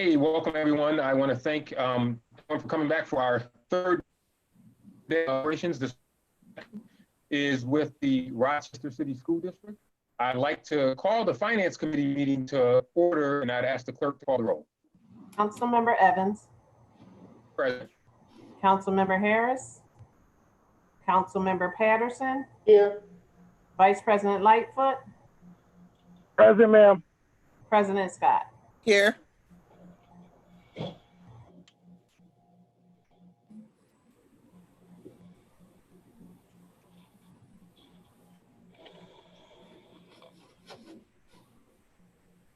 Hey, welcome everyone. I want to thank everyone for coming back for our third day of operations. This is with the Rochester City School District. I'd like to call the Finance Committee meeting to order, and I'd ask the clerk to call the roll. Councilmember Evans. Present. Councilmember Harris. Councilmember Patterson. Here. Vice President Lightfoot. Present, ma'am. President Scott. Here.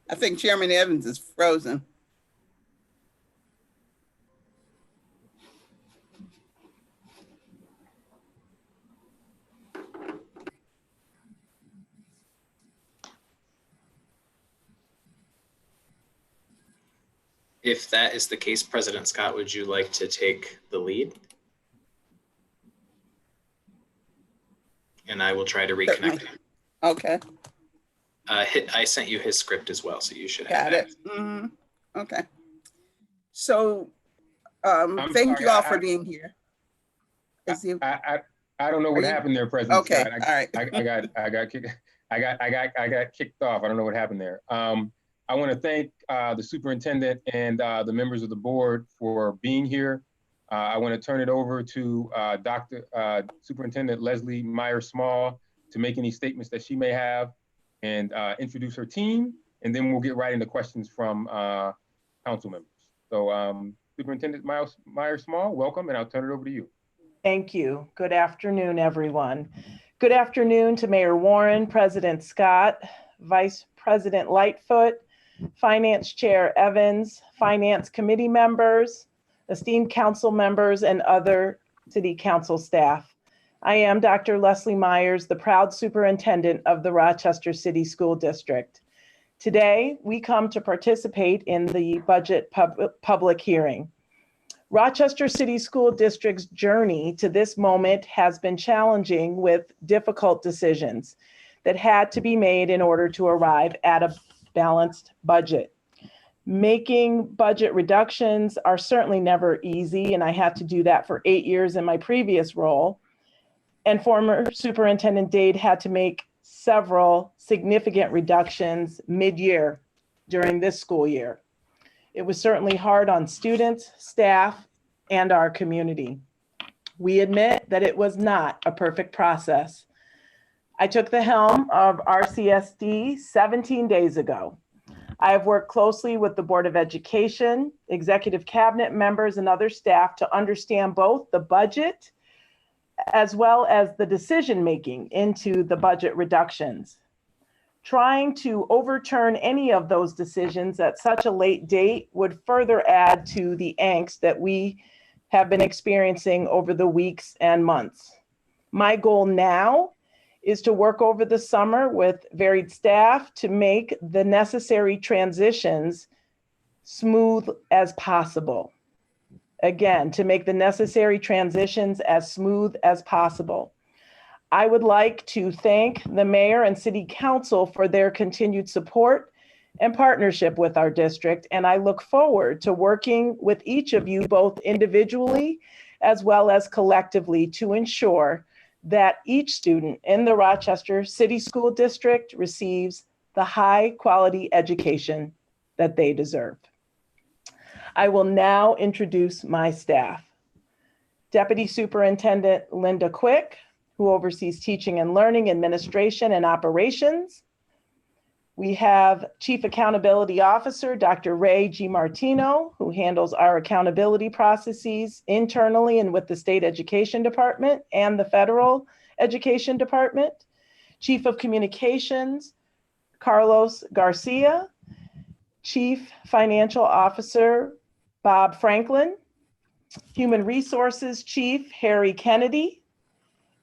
I think Chairman Evans is frozen. If that is the case, President Scott, would you like to take the lead? And I will try to reconnect him. Okay, I sent you his script as well, so you should have got it. Okay. So thank you all for being here. I don't know what happened there, President Okay, Scott. all right. I got kicked off. I don't know what happened there. I want to thank the superintendent and the members of the board for being here. I want to turn it over to Superintendent Leslie Myers-Small to make any statements that she may have and introduce her team, and then we'll get right into questions from council members. So Superintendent Myers-Small, welcome, and I'll turn it over to you. Thank you. Good afternoon, everyone. Good afternoon to Mayor Warren, President Scott, Vice President Lightfoot, Finance Chair Evans, Finance Committee members, esteemed council members, and other City Council staff. I am Dr. Leslie Myers, the proud superintendent of the Rochester City School District. Today, we come to participate in the budget public hearing. Rochester City School District's journey to this moment has been challenging with difficult decisions that had to be made in order to arrive at a balanced budget. Making budget reductions are certainly never easy, and I had to do that for 8 years in my previous role. And former Superintendent Dade had to make several significant reductions mid-year during this school year. It was certainly hard on students, staff, and our community. We admit that it was not a perfect process. I took the helm of RCSD 17 days ago. I have worked closely with the Board of Education, executive cabinet members, and other staff to understand both the budget as well as the decision-making into the budget reductions. Trying to overturn any of those decisions at such a late date would further add to the angst that we have been experiencing over the weeks and months. My goal now is to work over the summer with varied staff to make the necessary transitions smooth as possible. Again, to make the necessary transitions as smooth as possible. I would like to thank the mayor and city council for their continued support and partnership with our district, and I look forward to working with each of you both individually as well as collectively to ensure that each student in the Rochester City School District receives the high quality education that they deserve. I will now introduce my staff. Deputy Superintendent Linda Quick, who oversees teaching and learning, administration, and operations. We have Chief Accountability Officer, Dr. Ray G. Martino, who handles our accountability processes internally and with the State Education Department and the Federal Education Department. Chief of Communications, Carlos Garcia. Chief Financial Officer, Bob Franklin. Human Resources Chief, Harry Kennedy.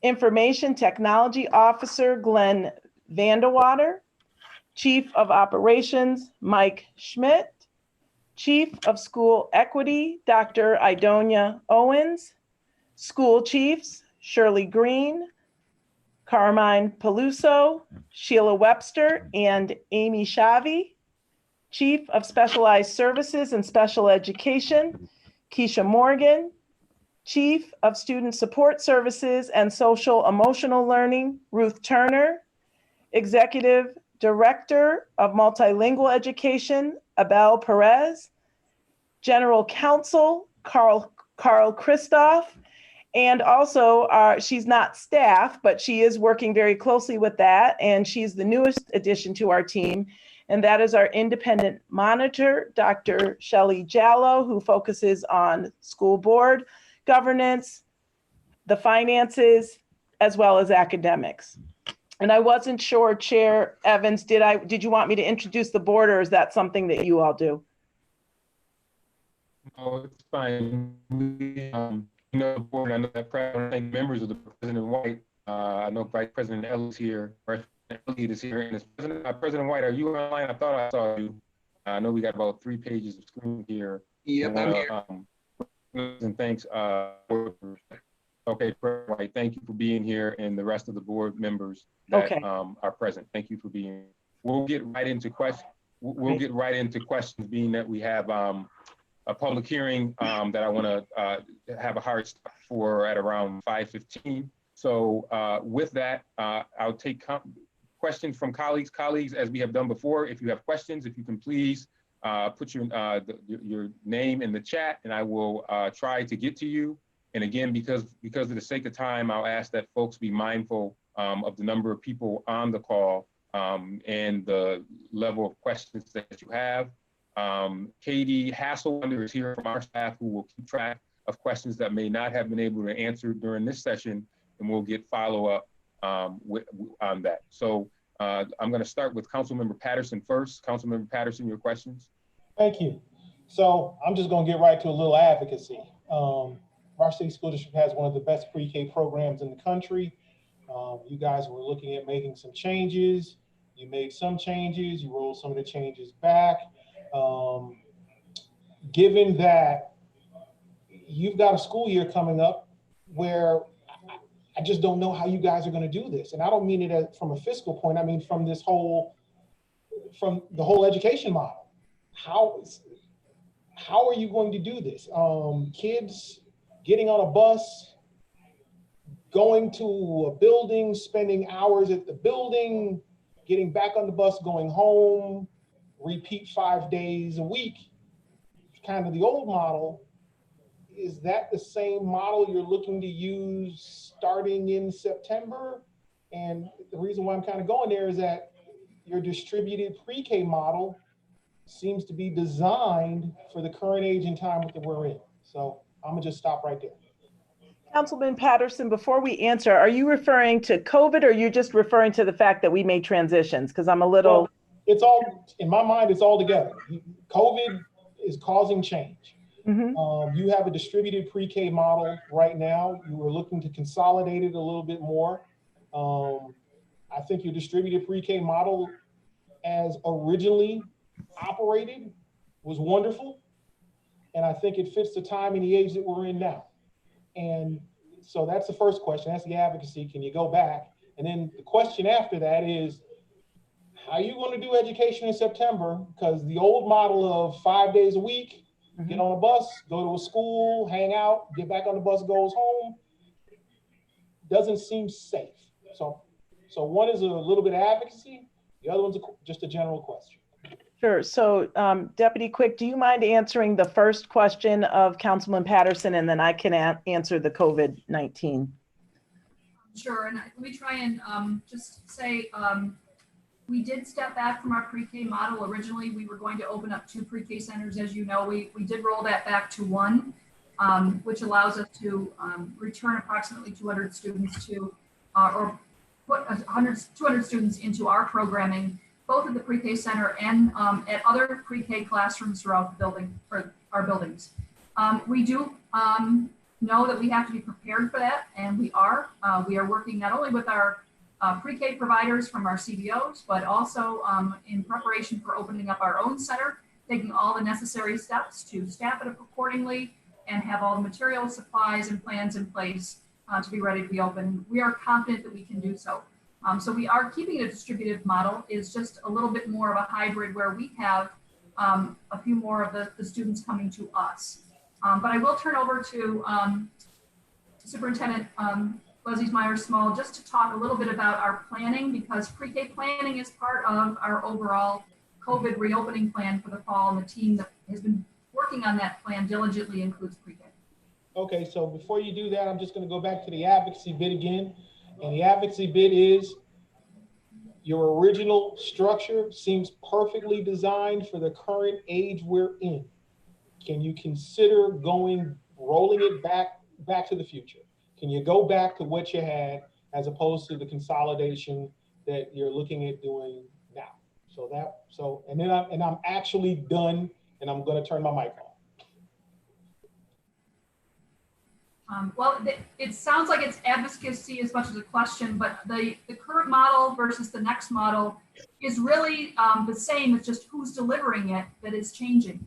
Information Technology Officer, Glenn Vandewater. Chief of Operations, Mike Schmidt. Chief of School Equity, Dr. Idonia Owens. School Chiefs, Shirley Green, Carmine Peluso, Sheila Webster, and Amy Shavi. Chief of Specialized Services and Special Education, Keisha Morgan. Chief of Student Support Services and Social Emotional Learning, Ruth Turner. Executive Director of Multilingual Education, Abel Perez. General Counsel, Carl Christoph. And also, she's not staff, but she is working very closely with that. And she's the newest addition to our team. And that is our independent monitor, Dr. Shelley Jallo, who focuses on school board governance, the finances, as well as academics. And I wasn't sure, Chair Evans, did you want me to introduce the board, or is that something that you all do? Oh, it's fine. The board, I know that I thank members of the President White. I know Vice President Ellis here, President Elliott is here, and President White, are you online? I thought I saw you. I know we got about 3 pages of screen here. Yep, I'm here. And thanks. Okay, White, thank you for being here, and the rest of the board members that are present. Thank you for being here. We'll get right into questions. We'll get right into questions, being that we have a public hearing that I want to have a hard stop for at around 5:15. So with that, I'll take questions from colleagues. Colleagues, as we have done before, if you have questions, if you can please put your name in the chat, and I will try to get to you. And again, because of the sake of time, I'll ask that folks be mindful of the number of people on the call and the level of questions that you have. Katie Hasselwander is here from our staff, who will keep track of questions that may not have been able to answer during this session, and we'll get follow-up on that. So I'm going to start with Councilmember Patterson first. Councilmember Patterson, your questions. Thank you. So I'm just going to get right to a little advocacy. Varsity School District has one of the best pre-K programs in the country. You guys were looking at making some changes. You made some changes. You rolled some of the changes back. Given that you've got a school year coming up where I just don't know how you guys are going to do this. And I don't mean it from a fiscal point. I mean from the whole education model. How are you going to do this? Kids getting on a bus, going to a building, spending hours at the building, getting back on the bus, going home, repeat 5 days a week, kind of the old model. Is that the same model you're looking to use starting in September? And the reason why I'm kind of going there is that your distributed pre-K model seems to be designed for the current age and time that we're in. So I'm gonna just stop right there. Councilman Patterson, before we answer, are you referring to COVID, or are you just referring to the fact that we made transitions? Because I'm a little... Well, it's all, in my mind, it's all together. COVID is causing change. Mm-hmm. You have a distributed pre-K model right now. You were looking to consolidate it a little bit more. I think your distributed pre-K model, as originally operated, was wonderful. And I think it fits the time and the age that we're in now. And so that's the first question. That's the advocacy. Can you go back? And then the question after that is, how are you going to do education in September? Because the old model of 5 days a week, get on a bus, go to a school, hang out, get back on the bus, goes home, doesn't seem safe. So one is a little bit of advocacy. The other one's just a general question. Sure. So Deputy Quick, do you mind answering the first question of Councilman Patterson, and then I can answer the COVID-19? Sure. And let me try and just say, we did step back from our pre-K model. Originally, we were going to open up 2 pre-K centers. As you know, we did roll that back to 1, which allows us to return approximately 200 students to, or put 200 students into our programming, both at the pre-K center and at other pre-K classrooms throughout the building, or our buildings. We do know that we have to be prepared for that, and we are. We are working not only with our pre-K providers from our CBOs, but also in preparation for opening up our own center, taking all the necessary steps to staff it accordingly and have all the material, supplies, and plans in place to be ready to be open. We are confident that we can do so. So we are keeping a distributed model. Is just a little bit more of a hybrid, where we have a few more of the students coming to us. But I will turn over to Superintendent Leslie Myers-Small just to talk a little bit about our planning, because pre-K planning is part of our overall COVID reopening plan for the fall, and the team that has been working on that plan diligently includes pre-K. Okay, so before you do that, I'm just going to go back to the advocacy bit again. And the advocacy bit is your original structure seems perfectly designed for the current age we're in. Can you consider rolling it back to the future? Can you go back to what you had as opposed to the consolidation that you're looking at doing now? And then I'm actually done, and I'm going to turn my mic off. Well, it sounds like it's advocacy as much as a question, but the current model versus the next model is really the same. It's just who's delivering it that is changing.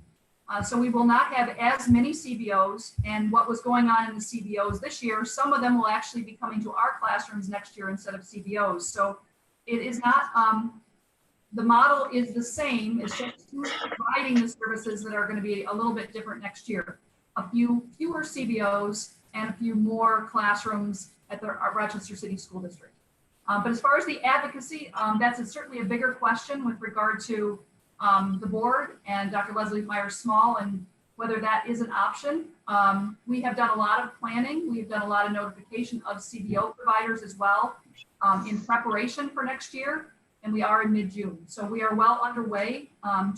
So we will not have as many CBOs, and what was going on in the CBOs this year, some of them will actually be coming to our classrooms next year instead of CBOs. So it is not, the model is the same. It's just who's providing the services that are going to be a little bit different next year. A few fewer CBOs and a few more classrooms at the Rochester City School District. But as far as the advocacy, that's certainly a bigger question with regard to the board and Dr. Leslie Myers-Small and whether that is an option. We have done a lot of planning. We've done a lot of notification of CBO providers as well in preparation for next year, and we are in mid-June. So we are well underway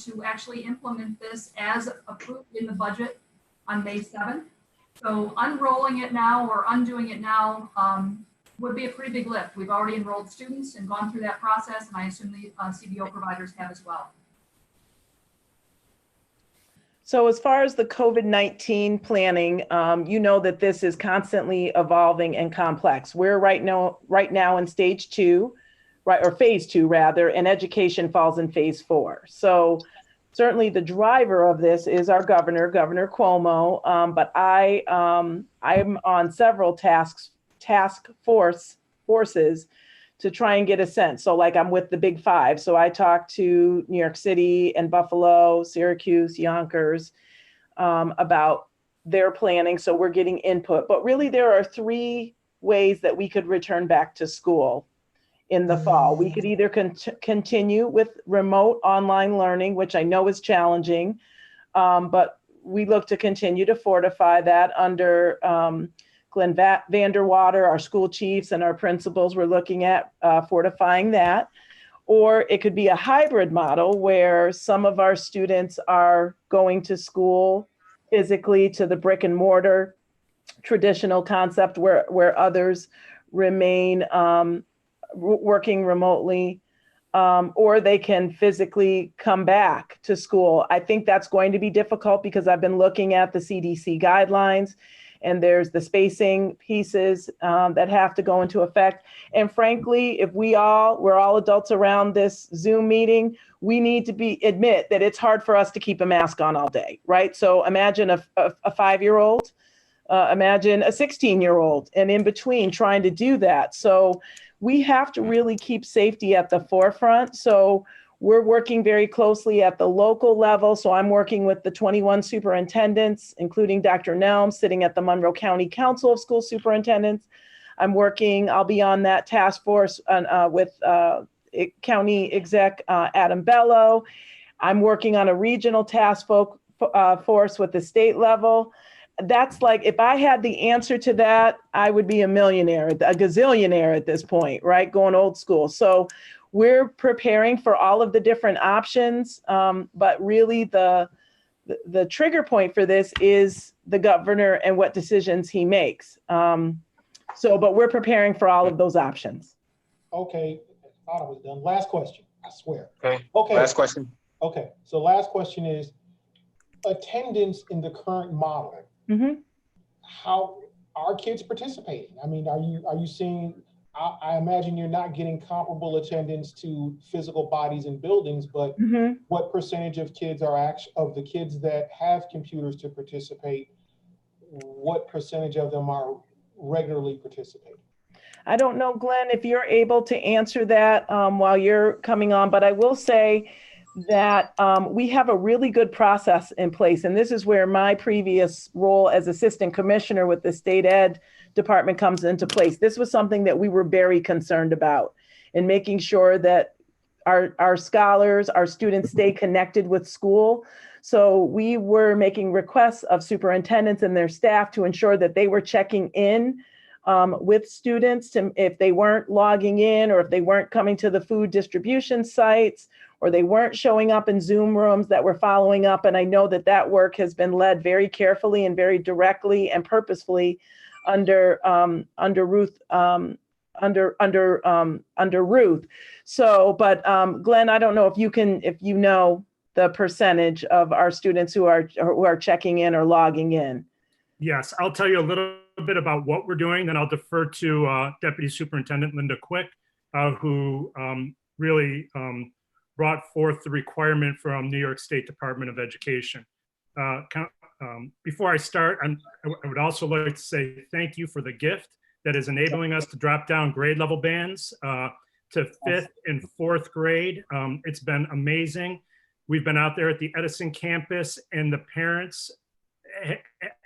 to actually implement this as approved in the budget on May 7th. So unrolling it now or undoing it now would be a pretty big lift. We've already enrolled students and gone through that process, and I assume the CBO providers have as well. So as far as the COVID-19 planning, you know that this is constantly evolving and complex. We're right now in stage 2, right, or phase 2 rather, and education falls in phase 4. So certainly the driver of this is our governor, Governor Cuomo, but I'm on several task forces to try and get a sense. So like I'm with the big 5. So I talk to New York City and Buffalo, Syracuse, Yonkers about their planning. So we're getting input, but really there are 3 ways that we could return back to school in the fall. We could either continue with remote online learning, which I know is challenging, but we look to continue to fortify that under Glenn Vanderwater, our school chiefs and our principals. We're looking at fortifying that. Or it could be a hybrid model where some of our students are going to school physically to the brick and mortar traditional concept where others remain working remotely, or they can physically come back to school. I think that's going to be difficult because I've been looking at the CDC guidelines, and there's the spacing pieces that have to go into effect. And frankly, if we're all adults around this Zoom meeting, we need to admit that it's hard for us to keep a mask on all day, right? So imagine a 5-year-old, imagine a 16-year-old, and in between trying to do that. So we have to really keep safety at the forefront. So we're working very closely at the local level. So I'm working with the 21 superintendents, including Dr. Nelm, sitting at the Monroe County Council of School Superintendents. I'll be on that task force with County Exec Adam Bello. I'm working on a regional task force with the state level. That's like, if I had the answer to that, I would be a millionaire, a gazillionaire at this point, right? Going old school. So we're preparing for all of the different options, but really the trigger point for this is the governor and what decisions he makes. But we're preparing for all of those options. Okay, I thought I was done. Last question, I swear. Okay. Last question. Okay, so last question is attendance in the current model. Mm-hmm. How are kids participating? I mean, are you seeing? I imagine you're not getting comparable attendance to physical bodies and buildings, but what percentage of kids of the kids that have computers to participate? What percentage of them are regularly participating? I don't know, Glenn, if you're able to answer that while you're coming on, but I will say that we have a really good process in place. And this is where my previous role as assistant commissioner with the state ed department comes into place. This was something that we were very concerned about in making sure that our scholars, our students stay connected with school. So we were making requests of superintendents and their staff to ensure that they were checking in with students if they weren't logging in, or if they weren't coming to the food distribution sites, or they weren't showing up in Zoom rooms, that we're following up. And I know that that work has been led very carefully and very directly and purposefully under Ruth. Under Ruth. So, but Glenn, I don't know if you know the percentage of our students who are checking in or logging in. Yes, I'll tell you a little bit about what we're doing, then I'll defer to Deputy Superintendent Linda Quick, who really brought forth the requirement from New York State Department of Education. Before I start, I would also like to say thank you for the gift that is enabling us to drop down grade level bands to 5th and 4th grade. It's been amazing. We've been out there at the Edison campus, and the parents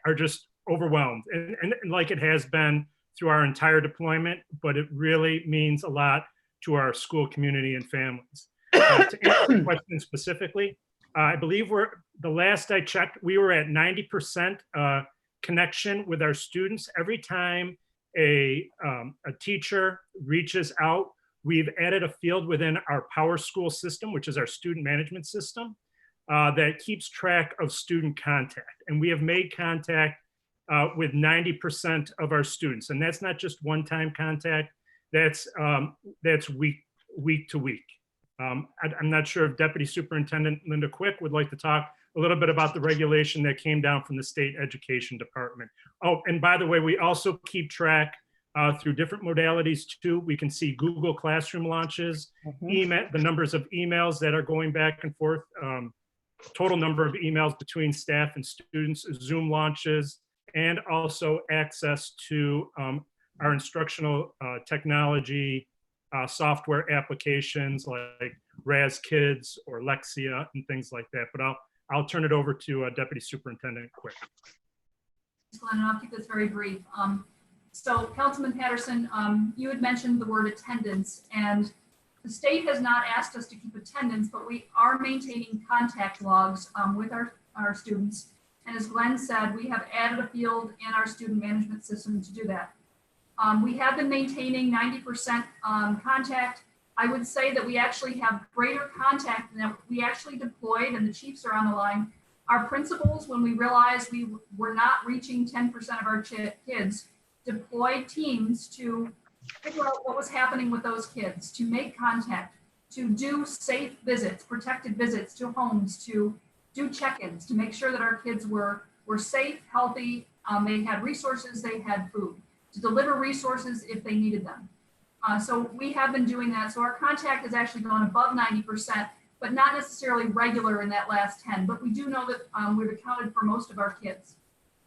are just overwhelmed, and like it has been through our entire deployment, but it really means a lot to our school community and families. To answer the question specifically, I believe the last I checked, we were at 90% connection with our students. Every time a teacher reaches out, we've added a field within our Power School system, which is our student management system, that keeps track of student contact. And we have made contact with 90% of our students. And that's not just one-time contact, that's week to week. I'm not sure if Deputy Superintendent Linda Quick would like to talk a little bit about the regulation that came down from the State Education Department. Oh, and by the way, we also keep track through different modalities too. We can see Google Classroom launches, email, the numbers of emails that are going back and forth, total number of emails between staff and students, Zoom launches, and also access to our instructional technology software applications like Raz Kids or Lexia and things like that. But I'll turn it over to Deputy Superintendent Quick. Glenn, and I'll keep this very brief. So Councilman Patterson, you had mentioned the word attendance, and the state has not asked us to keep attendance, but we are maintaining contact logs with our students. And as Glenn said, we have added a field in our student management system to do that. We have been maintaining 90% contact. I would say that we actually have greater contact than we actually deployed, and the chiefs are on the line. Our principals, when we realized we were not reaching 10% of our kids, deployed teams to figure out what was happening with those kids, to make contact, to do safe visits, protected visits to homes, to do check-ins, to make sure that our kids were safe, healthy, they had resources, they had food, to deliver resources if they needed them. So we have been doing that. So our contact has actually gone above 90%, but not necessarily regular in that last 10, but we do know that we've accounted for most of our kids.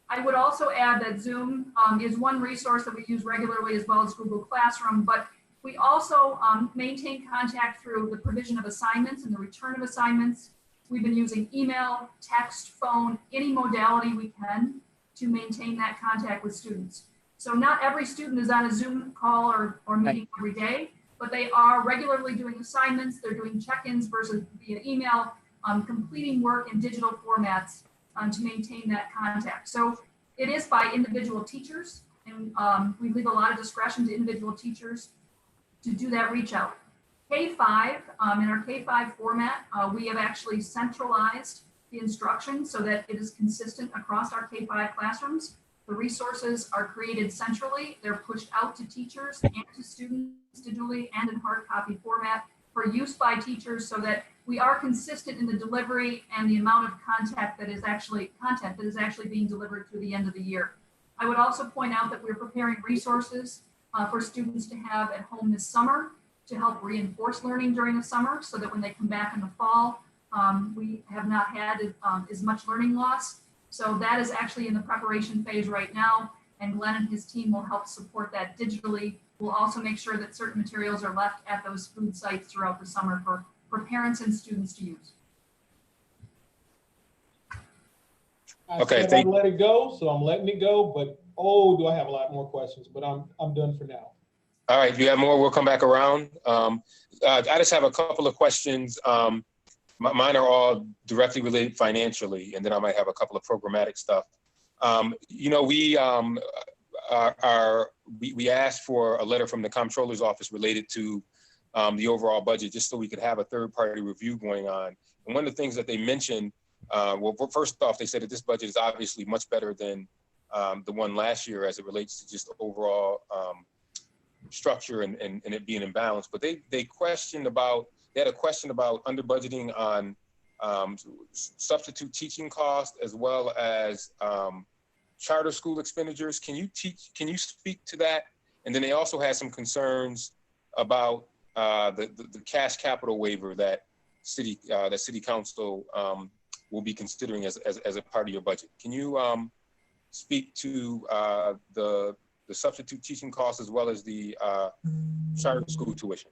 I would also add that Zoom is one resource that we use regularly, as well as Google Classroom, but we also maintain contact through the provision of assignments and the return of assignments. We've been using email, text, phone, any modality we can to maintain that contact with students. So not every student is on a Zoom call or meeting every day, but they are regularly doing assignments, they're doing check-ins versus via email, completing work in digital formats to maintain that contact. So it is by individual teachers, and we leave a lot of discretion to individual teachers to do that reach out. K-5, in our K-5 format, we have actually centralized the instruction so that it is consistent across our K-5 classrooms. The resources are created centrally. They're pushed out to teachers and to students digitally and in hard copy format for use by teachers, so that we are consistent in the delivery and the amount of content that is actually being delivered through the end of the year. I would also point out that we're preparing resources for students to have at home this summer to help reinforce learning during the summer, so that when they come back in the fall, we have not had as much learning loss. So that is actually in the preparation phase right now, and Glenn and his team will help support that digitally. We'll also make sure that certain materials are left at those food sites throughout the summer for parents and students to use. I Okay, said thank I'd let it go, so I'm letting it go, but oh, do I have a lot more questions, but I'm done for now. All right, if you have more, we'll come back around. I just have a couple of questions. Mine are all directly related financially, and then I might have a couple of programmatic stuff. You know, we asked for a letter from the comptroller's office related to the overall budget, just so we could have a third-party review going on. And one of the things that they mentioned, well, first off, they said that this budget is obviously much better than the one last year as it relates to just overall structure and it being in balance. But they had a question about under budgeting on substitute teaching costs as well as charter school expenditures. Can you speak to that? And then they also had some concerns about the cash capital waiver that city council will be considering as a part of your budget. Can you speak to the substitute teaching costs as well as the charter school tuition?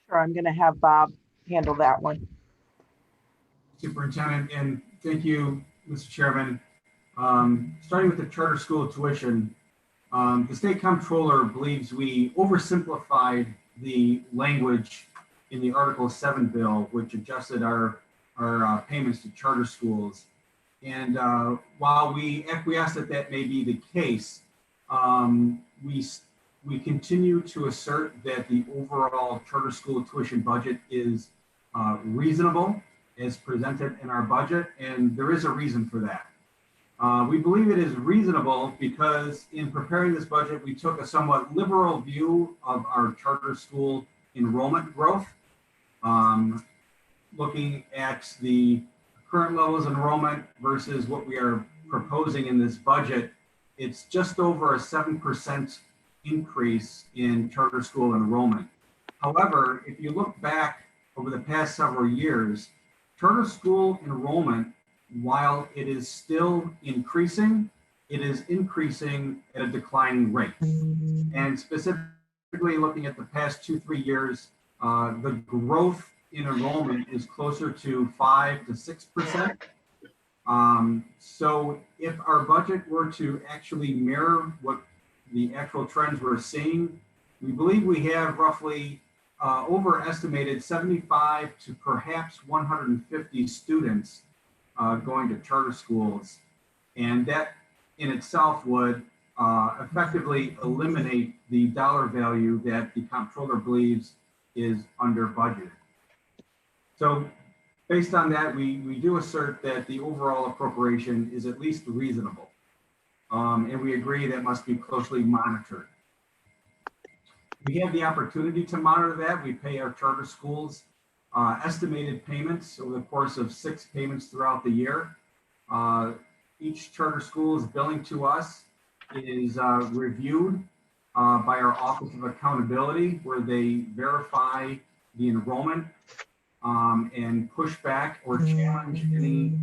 Sure, I'm going to have Bob handle that one. Superintendent, and thank you, Mr. Chairman. Starting with the charter school tuition, the state comptroller believes we oversimplified the language in the Article 7 bill, which adjusted our payments to charter schools. And while we acquiesce that may be the case, we continue to assert that the overall charter school tuition budget is reasonable as presented in our budget, and there is a reason for that. We believe it is reasonable because in preparing this budget, we took a somewhat liberal view of our charter school enrollment growth, looking at the current levels of enrollment versus what we are proposing in this budget. It's just over a 7% increase in charter school enrollment. However, if you look back over the past several years, charter school enrollment, while it is still increasing, it is increasing at a declining rate. And specifically looking at the past 2-3 years, the growth in enrollment is closer to 5 to 6%. So if our budget were to actually mirror what the actual trends we're seeing, we believe we have roughly overestimated 75 to perhaps 150 students going to charter schools. And that in itself would effectively eliminate the dollar value that the comptroller believes is under budget. So based on that, we do assert that the overall appropriation is at least reasonable. And we agree that must be closely monitored. We have the opportunity to monitor that. We pay our charter schools estimated payments over the course of 6 payments throughout the year. Each charter school's billing to us is reviewed by our Office of Accountability, where they verify the enrollment and push back or challenge any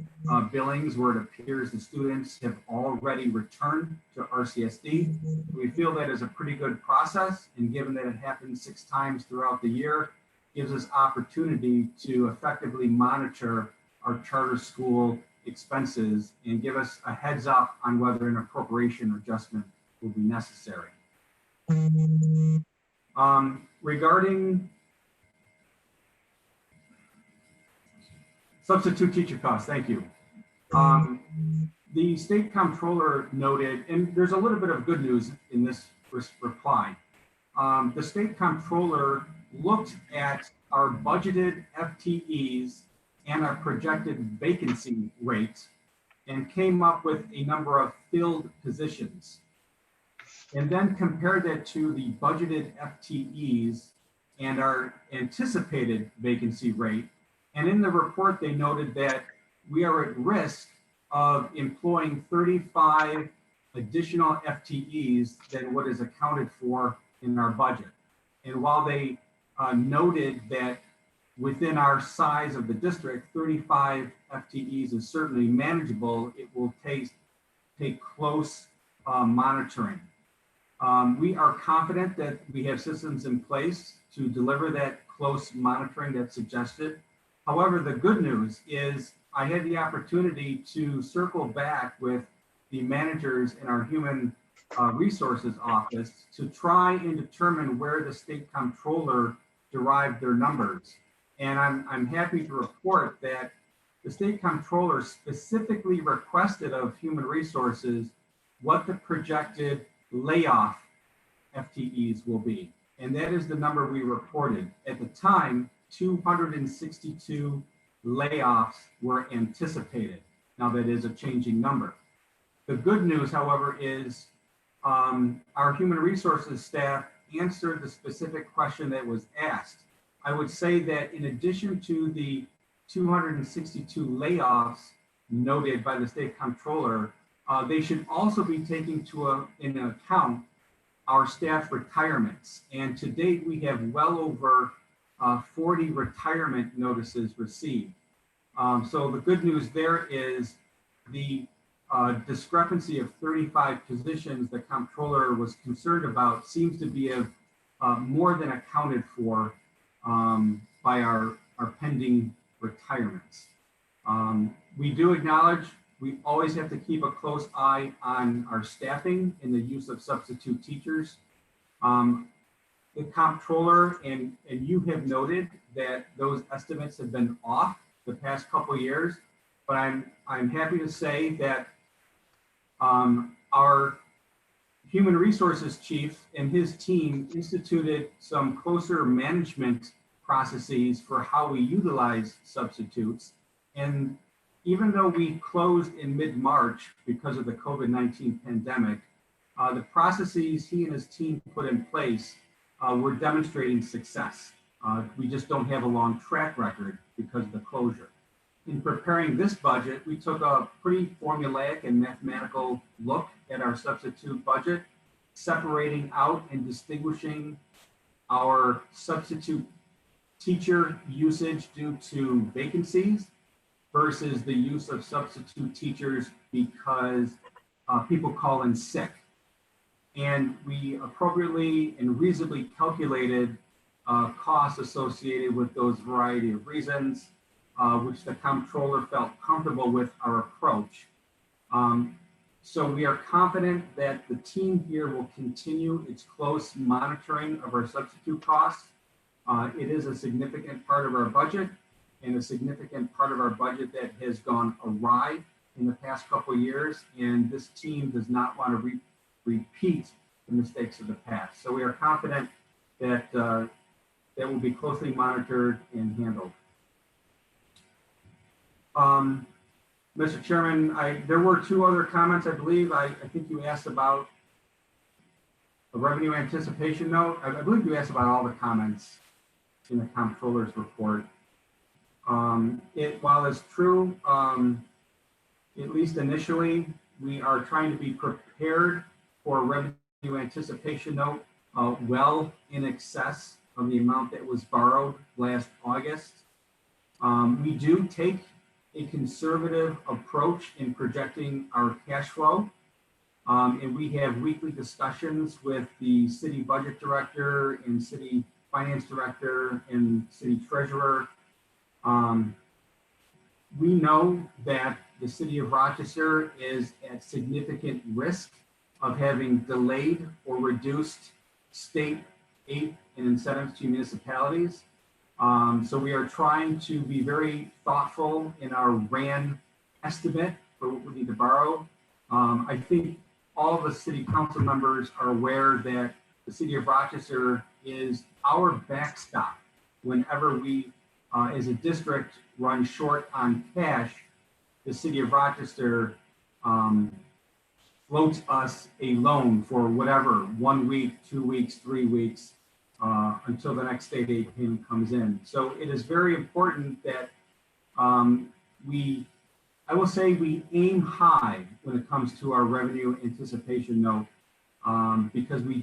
billings where it appears the students have already returned to RCSD. We feel that is a pretty good process, and given that it happens 6 times throughout the year, gives us opportunity to effectively monitor our charter school expenses and give us a heads up on whether an appropriation adjustment will be necessary. Regarding substitute teacher costs, thank you. The state comptroller noted, and there's a little bit of good news in this reply. The state comptroller looked at our budgeted FTEs and our projected vacancy rates and came up with a number of filled positions, and then compared that to the budgeted FTEs and our anticipated vacancy rate. And in the report, they noted that we are at risk of employing 35 additional FTEs than what is accounted for in our budget. And while they noted that within our size of the district, 35 FTEs is certainly manageable, it will take close monitoring. We are confident that we have systems in place to deliver that close monitoring that's suggested. However, the good news is I had the opportunity to circle back with the managers in our human resources office to try and determine where the state comptroller derived their numbers. And I'm happy to report that the state comptroller specifically requested of human resources what the projected layoff FTEs will be. And that is the number we reported. At the time, 262 layoffs were anticipated. Now that is a changing number. The good news, however, is our human resources staff answered the specific question that was asked. I would say that in addition to the 262 layoffs noted by the state comptroller, they should also be taking into account our staff retirements. And to date, we have well over 40 retirement notices received. So the good news there is the discrepancy of 35 positions the comptroller was concerned about seems to be more than accounted for by our pending retirements. We do acknowledge we always have to keep a close eye on our staffing and the use of substitute teachers. The comptroller and you have noted that those estimates have been off the past couple of years, but I'm happy to say that our human resources chief and his team instituted some closer management processes for how we utilize substitutes. And even though we closed in mid-March because of the COVID-19 pandemic, the processes he and his team put in place were demonstrating success. We just don't have a long track record because of the closure. In preparing this budget, we took a pretty formulaic and mathematical look at our substitute budget, separating out and distinguishing our substitute teacher usage due to vacancies versus the use of substitute teachers because people call in sick. And we appropriately and reasonably calculated costs associated with those variety of reasons, which the comptroller felt comfortable with our approach. So we are confident that the team here will continue its close monitoring of our substitute costs. It is a significant part of our budget and a significant part of our budget that has gone awry in the past couple of years. And this team does not want to repeat the mistakes of the past. So we are confident that that will be closely monitored and handled. Mr. Chairman, there were two other comments, I believe. I think you asked about a revenue anticipation note. I believe you asked about all the comments in the comptroller's report. While it's true, at least initially, we are trying to be prepared for a revenue anticipation note well in excess of the amount that was borrowed last August. We do take a conservative approach in projecting our cash flow. And we have weekly discussions with the city budget director and city finance director and city treasurer. We know that the city of Rochester is at significant risk of having delayed or reduced state aid and incentives to municipalities. So we are trying to be very thoughtful in our RAN estimate for what we need to borrow. I think all the city council members are aware that the city of Rochester is our backstop whenever we, as a district, run short on cash. The city of Rochester floats us a loan for whatever, 1 week, 2 weeks, 3 weeks, until the next state aid payment comes in. So it is very important that I will say we aim high when it comes to our revenue anticipation note, because we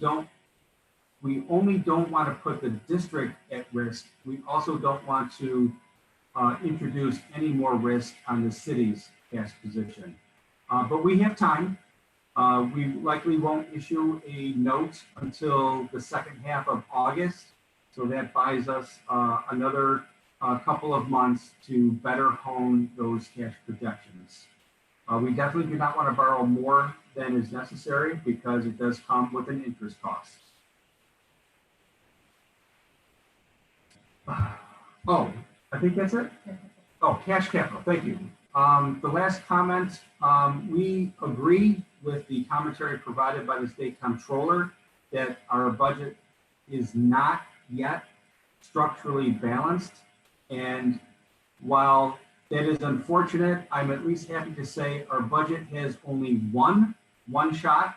only don't want to put the district at risk. We also don't want to introduce any more risk on the city's cash position. But we have time. We likely won't issue a note until the second half of August. So that buys us another a couple of months to better hone those cash projections. We definitely do not want to borrow more than is necessary because it does come with an interest cost. Oh, I think that's it. Oh, cash capital, thank you. The last comment, we agree with the commentary provided by the state comptroller that our budget is not yet structurally balanced. And while that is unfortunate, I'm at least happy to say our budget has only one shot,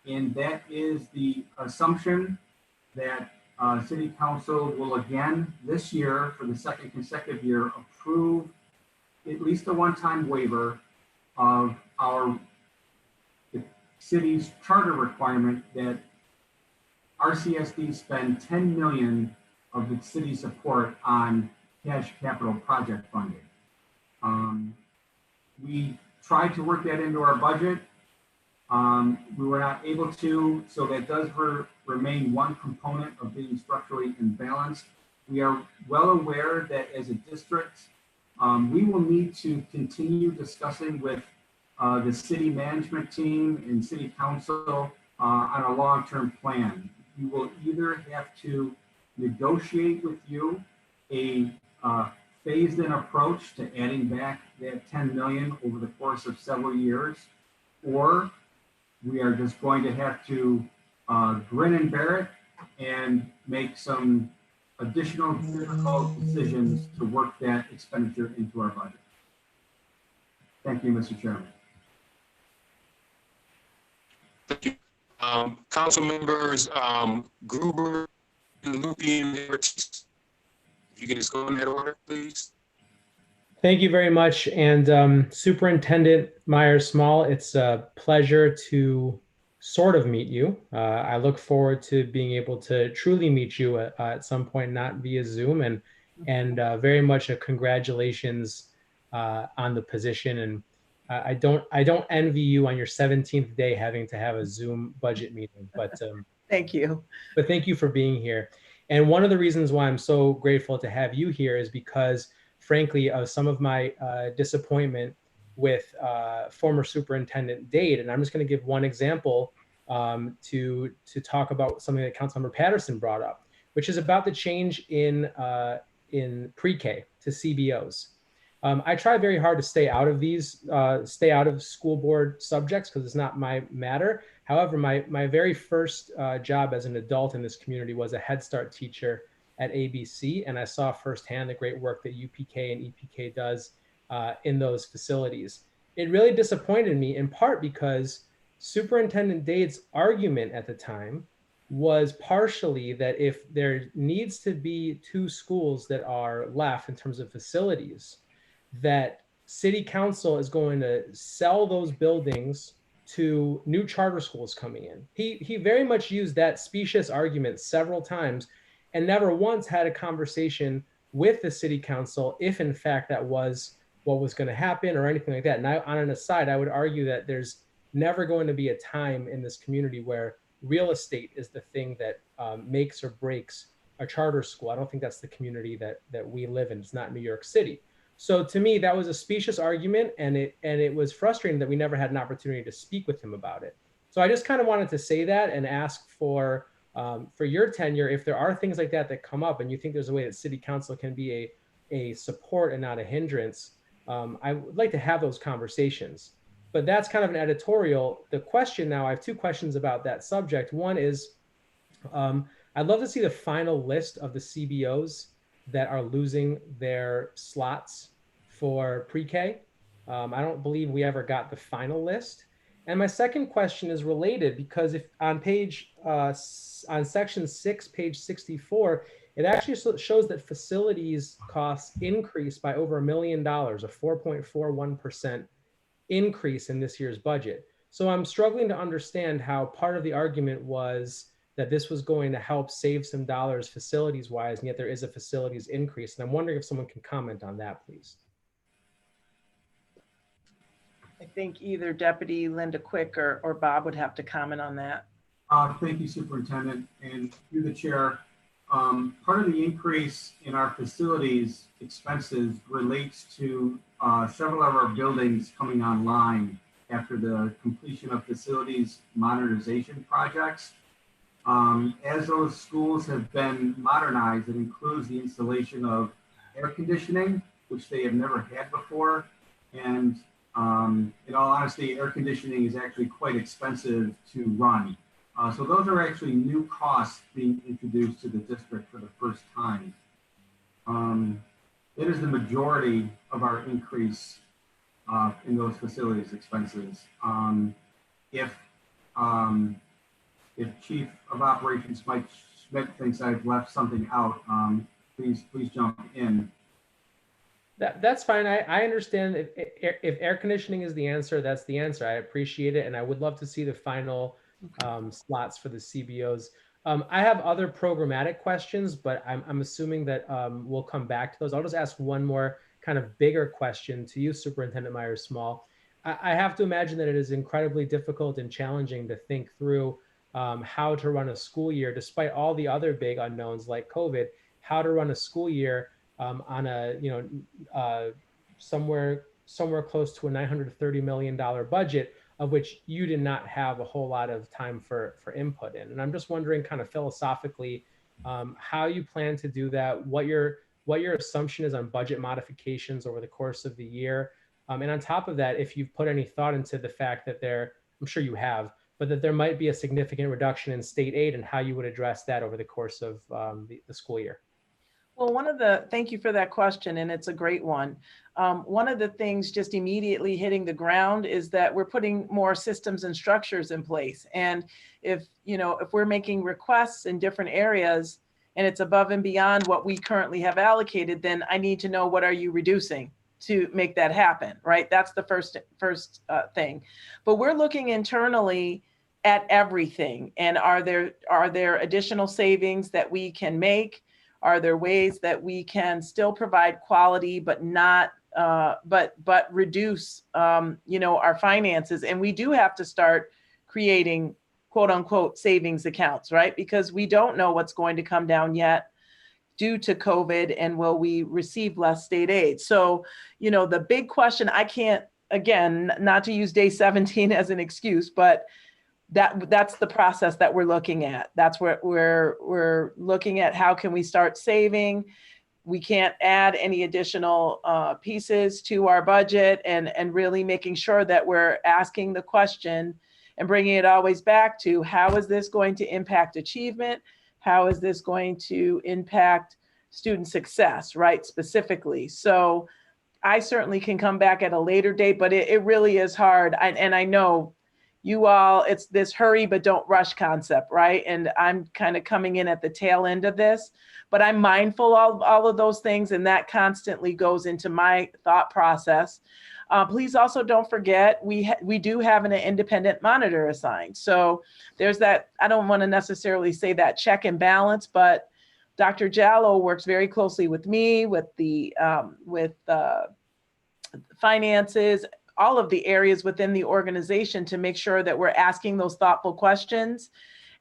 and that is the assumption that City Council will again this year, for the second consecutive year, approve at least a one-time waiver of the city's charter requirement that RCSD spend 10 million of the city support on cash capital project funding. We tried to work that into our budget. We were not able to, so that does remain one component of being structurally imbalanced. We are well aware that as a district, we will need to continue discussing with the city management team and city council on a long-term plan. We will either have to negotiate with you a phased-in approach to adding back that 10 million over the course of several years, or we are just going to have to grin and bear it and make some additional difficult decisions to work that expenditure into our budget. Thank you, Mr. Chairman. Thank you. Council members Gruber, Lupian, if you can just go in that order, please. Thank you very much. And Superintendent Myers-Small, it's a pleasure to sort of meet you. I look forward to being able to truly meet you at some point, not via Zoom, and very much a congratulations on the position. And I don't envy you on your 17th day having to have a Zoom budget meeting, but Thank you. But thank you for being here. And one of the reasons why I'm so grateful to have you here is because, frankly, of some of my disappointment with former Superintendent Dade. And I'm just going to give one example to talk about something that Councilmember Patterson brought up, which is about the change in pre-K to CBOs. I try very hard to stay out of school board subjects because it's not my matter. However, my very first job as an adult in this community was a Head Start teacher at ABC, and I saw firsthand the great work that UPK and EPK does in those facilities. It really disappointed me, in part because Superintendent Dade's argument at the time was partially that if there needs to be 2 schools that are left in terms of facilities, that City Council is going to sell those buildings to new charter schools coming in. He very much used that specious argument several times and never once had a conversation with the City Council if in fact that was what was going to happen or anything like that. And on an aside, I would argue that there's never going to be a time in this community where real estate is the thing that makes or breaks a charter school. I don't think that's the community that we live in. It's not New York City. So to me, that was a specious argument, and it was frustrating that we never had an opportunity to speak with him about it. So I just kind of wanted to say that and ask for your tenure, if there are things like that come up and you think there's a way that City Council can be a support and not a hindrance, I would like to have those conversations. But that's kind of an editorial. The question now, I have 2 questions about that subject. One is, I'd love to see the final list of the CBOs that are losing their slots for pre-K. I don't believe we ever got the final list. And my second question is related because if on on section 6, page 64, it actually shows that facilities costs increased by over $1 million, a 4.41% increase in this year's budget. So I'm struggling to understand how part of the argument was that this was going to help save some dollars facilities wise, and yet there is a facilities increase. And I'm wondering if someone can comment on that, please. I think either Deputy Linda Quick or Bob would have to comment on that. Thank you, Superintendent, and through the chair. part of the increase in our facilities expenses relates to several of our buildings coming online after the completion of facilities modernization projects. As those schools have been modernized, it includes the installation of air conditioning, which they have never had before. And in all honesty, air conditioning is actually quite expensive to run. So those are actually new costs being introduced to the district for the first time. It is the majority of our increase in those facilities expenses. If Chief of Operations Mike Schmidt thinks I've left something out, please jump in. That's fine. I understand if air conditioning is the answer, that's the answer. I appreciate it, and I would love to see the final slots for the CBOs. I have other programmatic questions, but I'm assuming that we'll come back to those. I'll just ask one more kind of bigger question to you, Superintendent Myers-Small. I have to imagine that it is incredibly difficult and challenging to think through how to run a school year, despite all the other big unknowns like COVID, how to run a school year on a, somewhere close to a $930 million budget, of which you did not have a whole lot of time for input in. And I'm just wondering kind of philosophically, how you plan to do that, what your assumption is on budget modifications over the course of the year. And on top of that, if you've put any thought into the fact that I'm sure you have, but that there might be a significant reduction in state aid and how you would address that over the course of the school year. Well, thank you for that question, and it's a great one. One of the things just immediately hitting the ground is that we're putting more systems and structures in place. And if we're making requests in different areas and it's above and beyond what we currently have allocated, then I need to know, what are you reducing to make that happen, right? That's the first thing. But we're looking internally at everything. And are there additional savings that we can make? Are there ways that we can still provide quality, but not, but reduce, our finances? And we do have to start creating quote unquote savings accounts, right? Because we don't know what's going to come down yet due to COVID, and will we receive less state aid? So, the big question, I can't, again, not to use day 17 as an excuse, but that's the process that we're looking at. That's what we're looking at. How can we start saving? We can't add any additional pieces to our budget, and really making sure that we're asking the question and bringing it always back to, how is this going to impact achievement? How is this going to impact student success, right, specifically? So I certainly can come back at a later date, but it really is hard. And I know you all, it's this hurry but don't rush concept, right? And I'm kind of coming in at the tail end of this, but I'm mindful of all of those things, and that constantly goes into my thought process. Please also don't forget, we do have an independent monitor assigned. So there's that, I don't want to necessarily say that check and balance, but Dr. Jallo works very closely with me, with the finances, all of the areas within the organization, to make sure that we're asking those thoughtful questions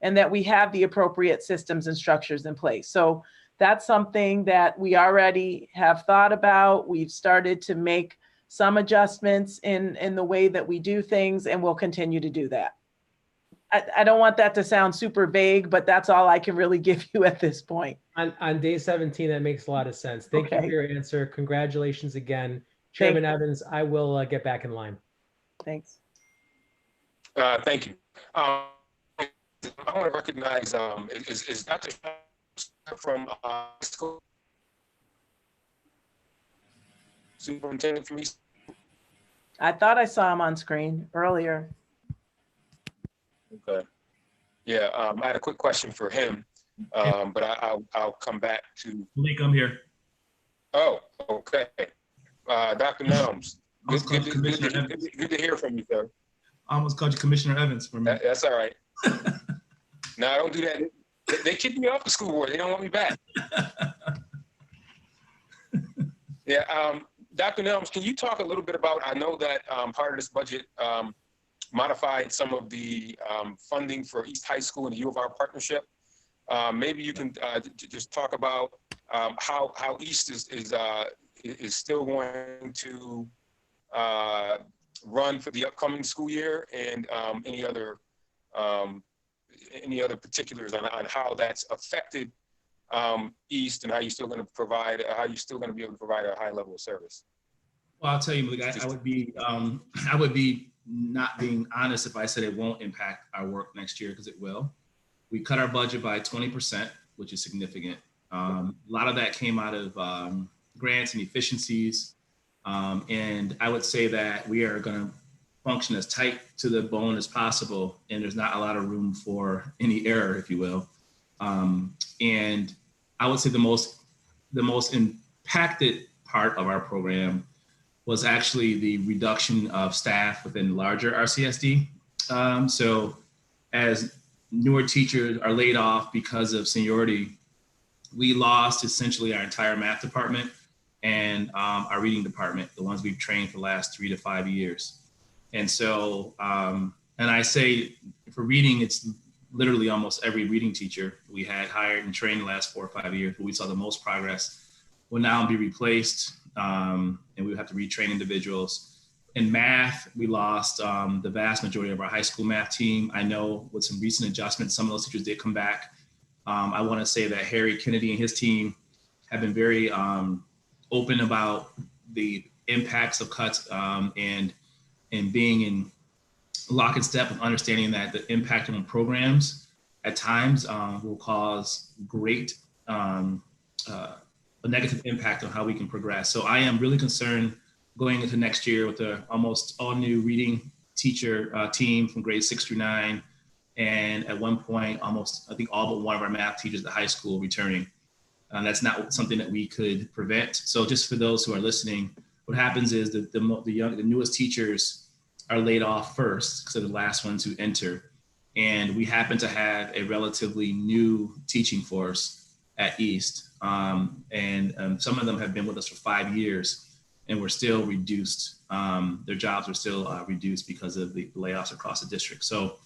and that we have the appropriate systems and structures in place. So that's something that we already have thought about. We've started to make some adjustments in the way that we do things, and we'll continue to do that. I don't want that to sound super vague, but that's all I can really give you at this point. On day 17, that makes a lot of sense. Thank you for your answer. Congratulations again. Chairman Evans, I will get back in line. Thanks. Thank you. I want to recognize, is Dr. from school? Superintendent from East? I thought I saw him on screen earlier. Okay. Yeah, I had a quick question for him, but I'll come back to. Malik, I'm here. Oh, okay. Dr. Nelms, good to hear from you, sir. I almost called you Commissioner Evans for me. That's all right. No, I don't do that. They kicked me off the school board. They don't want me back. Yeah, Dr. Nelms, can you talk a little bit about, I know that part of this budget modified some of the funding for East High School and the U of R partnership. maybe you can just talk about how East is still going to run for the upcoming school year, and any other particulars on how that's affected East, and how you're still going to provide, how you're still going to be able to provide a high level of service. Well, I'll tell you, Malik, I would be not being honest if I said it won't impact our work next year, because it will. We cut our budget by 20%, which is significant. A lot of that came out of grants and efficiencies. And I would say that we are going to function as tight to the bone as possible. And there's not a lot of room for any error, if you will. And I would say the most impacted part of our program was actually the reduction of staff within larger RCSD. So as newer teachers are laid off because of seniority, we lost essentially our entire math department and our reading department, the ones we've trained for the last 3 to 5 years. And so, and I say for reading, it's literally almost every reading teacher we had hired and trained the last 4 or 5 years, but we saw the most progress will now be replaced, and we would have to retrain individuals. In math, we lost the vast majority of our high school math team. I know with some recent adjustments, some of those teachers did come back. I want to say that Harry Kennedy and his team have been very open about the impacts of cuts, and being in lock and step with understanding that the impact on programs at times will cause great a negative impact on how we can progress. So I am really concerned going into next year with the almost all new reading teacher team from grades 6 through 9. And at one point, almost, I think all but one of our math teachers at high school returning. That's not something that we could prevent. So just for those who are listening, what happens is that the newest teachers are laid off first, because they're the last ones who enter. And we happen to have a relatively new teaching force at East. And some of them have been with us for 5 years, and we're still reduced. Their jobs are still reduced because of the layoffs across the district. So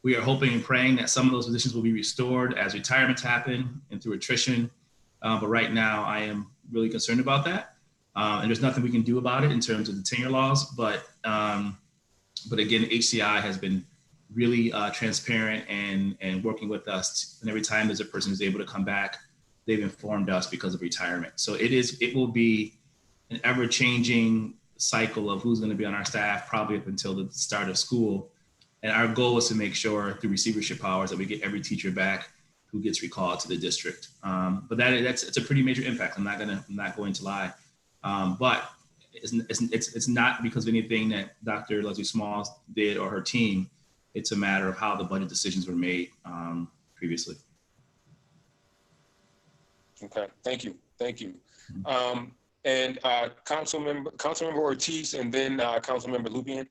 we are hoping and praying that some of those positions will be restored as retirements happen and through attrition. But right now I am really concerned about that. And there's nothing we can do about it in terms of the tenure laws. But again, HCI has been really transparent and working with us. And every time there's a person who's able to come back, they've informed us because of retirement. So it will be an ever-changing cycle of who's going to be on our staff, probably up until the start of school. And our goal is to make sure through receivership powers that we get every teacher back who gets recalled to the district. But it's a pretty major impact. I'm not going to lie. But it's not because of anything that Dr. Leslie Smalls did or her team. It's a matter of how the budget decisions were made previously. Okay, thank you. And Councilmember Ortiz, and then Councilmember Lupian.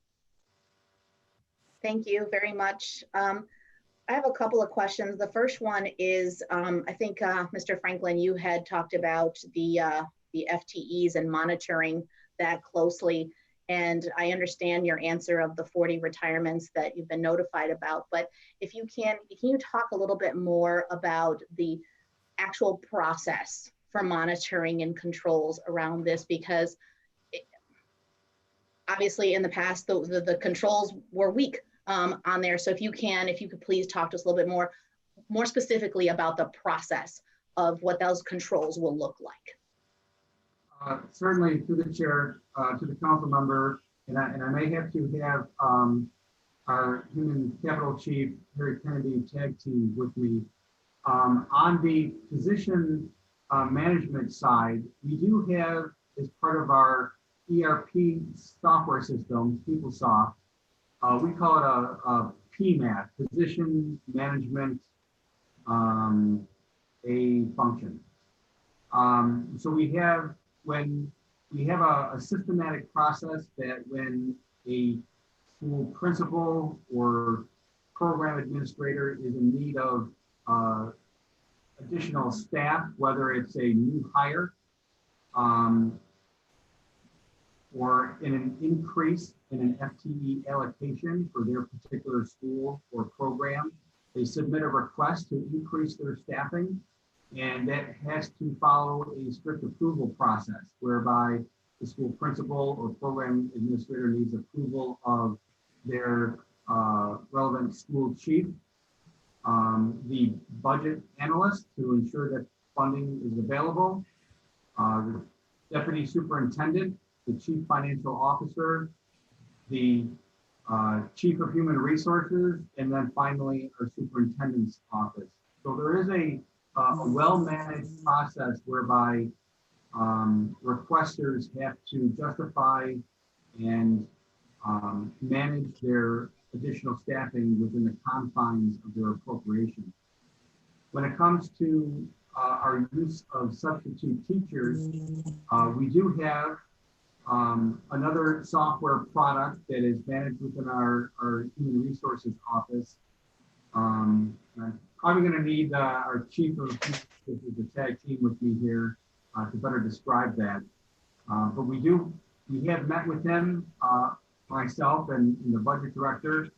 Thank you very much. I have a couple of questions. The first one is, I think Mr. Franklin, you had talked about the FTEs and monitoring that closely. And I understand your answer of the 40 retirements that you've been notified about. But if you can you talk a little bit more about the actual process for monitoring and controls around this? Because obviously in the past, the controls were weak on there. So if you could please talk to us a little bit more specifically about the process of what those controls will look like. Certainly, through the chair, to the council member, and I may have to have our human capital chief, Harry Kennedy, tag team with me. On the position management side, we do have, as part of our ERP software system, PeopleSoft, we call it a PMAT, Position Management a function. So when we have a systematic process that when a school principal or program administrator is in need of additional staff, whether it's a new hire or in an increase in an FTE allocation for their particular school or program, they submit a request to increase their staffing, and that has to follow a strict approval process whereby the school principal or program administrator needs approval of their relevant school chief, the budget analyst to ensure that funding is available, the deputy superintendent, the chief financial officer, the chief of human resources, and then finally our superintendent's office. So there is a well-managed process whereby requesters have to justify and manage their additional staffing within the confines of their appropriation. When it comes to our use of substitute teachers, we do have another software product that is managed within our human resources office. I'm probably going to need our chief of the tag team with me here to better describe that. But we have met with him, myself and the budget director,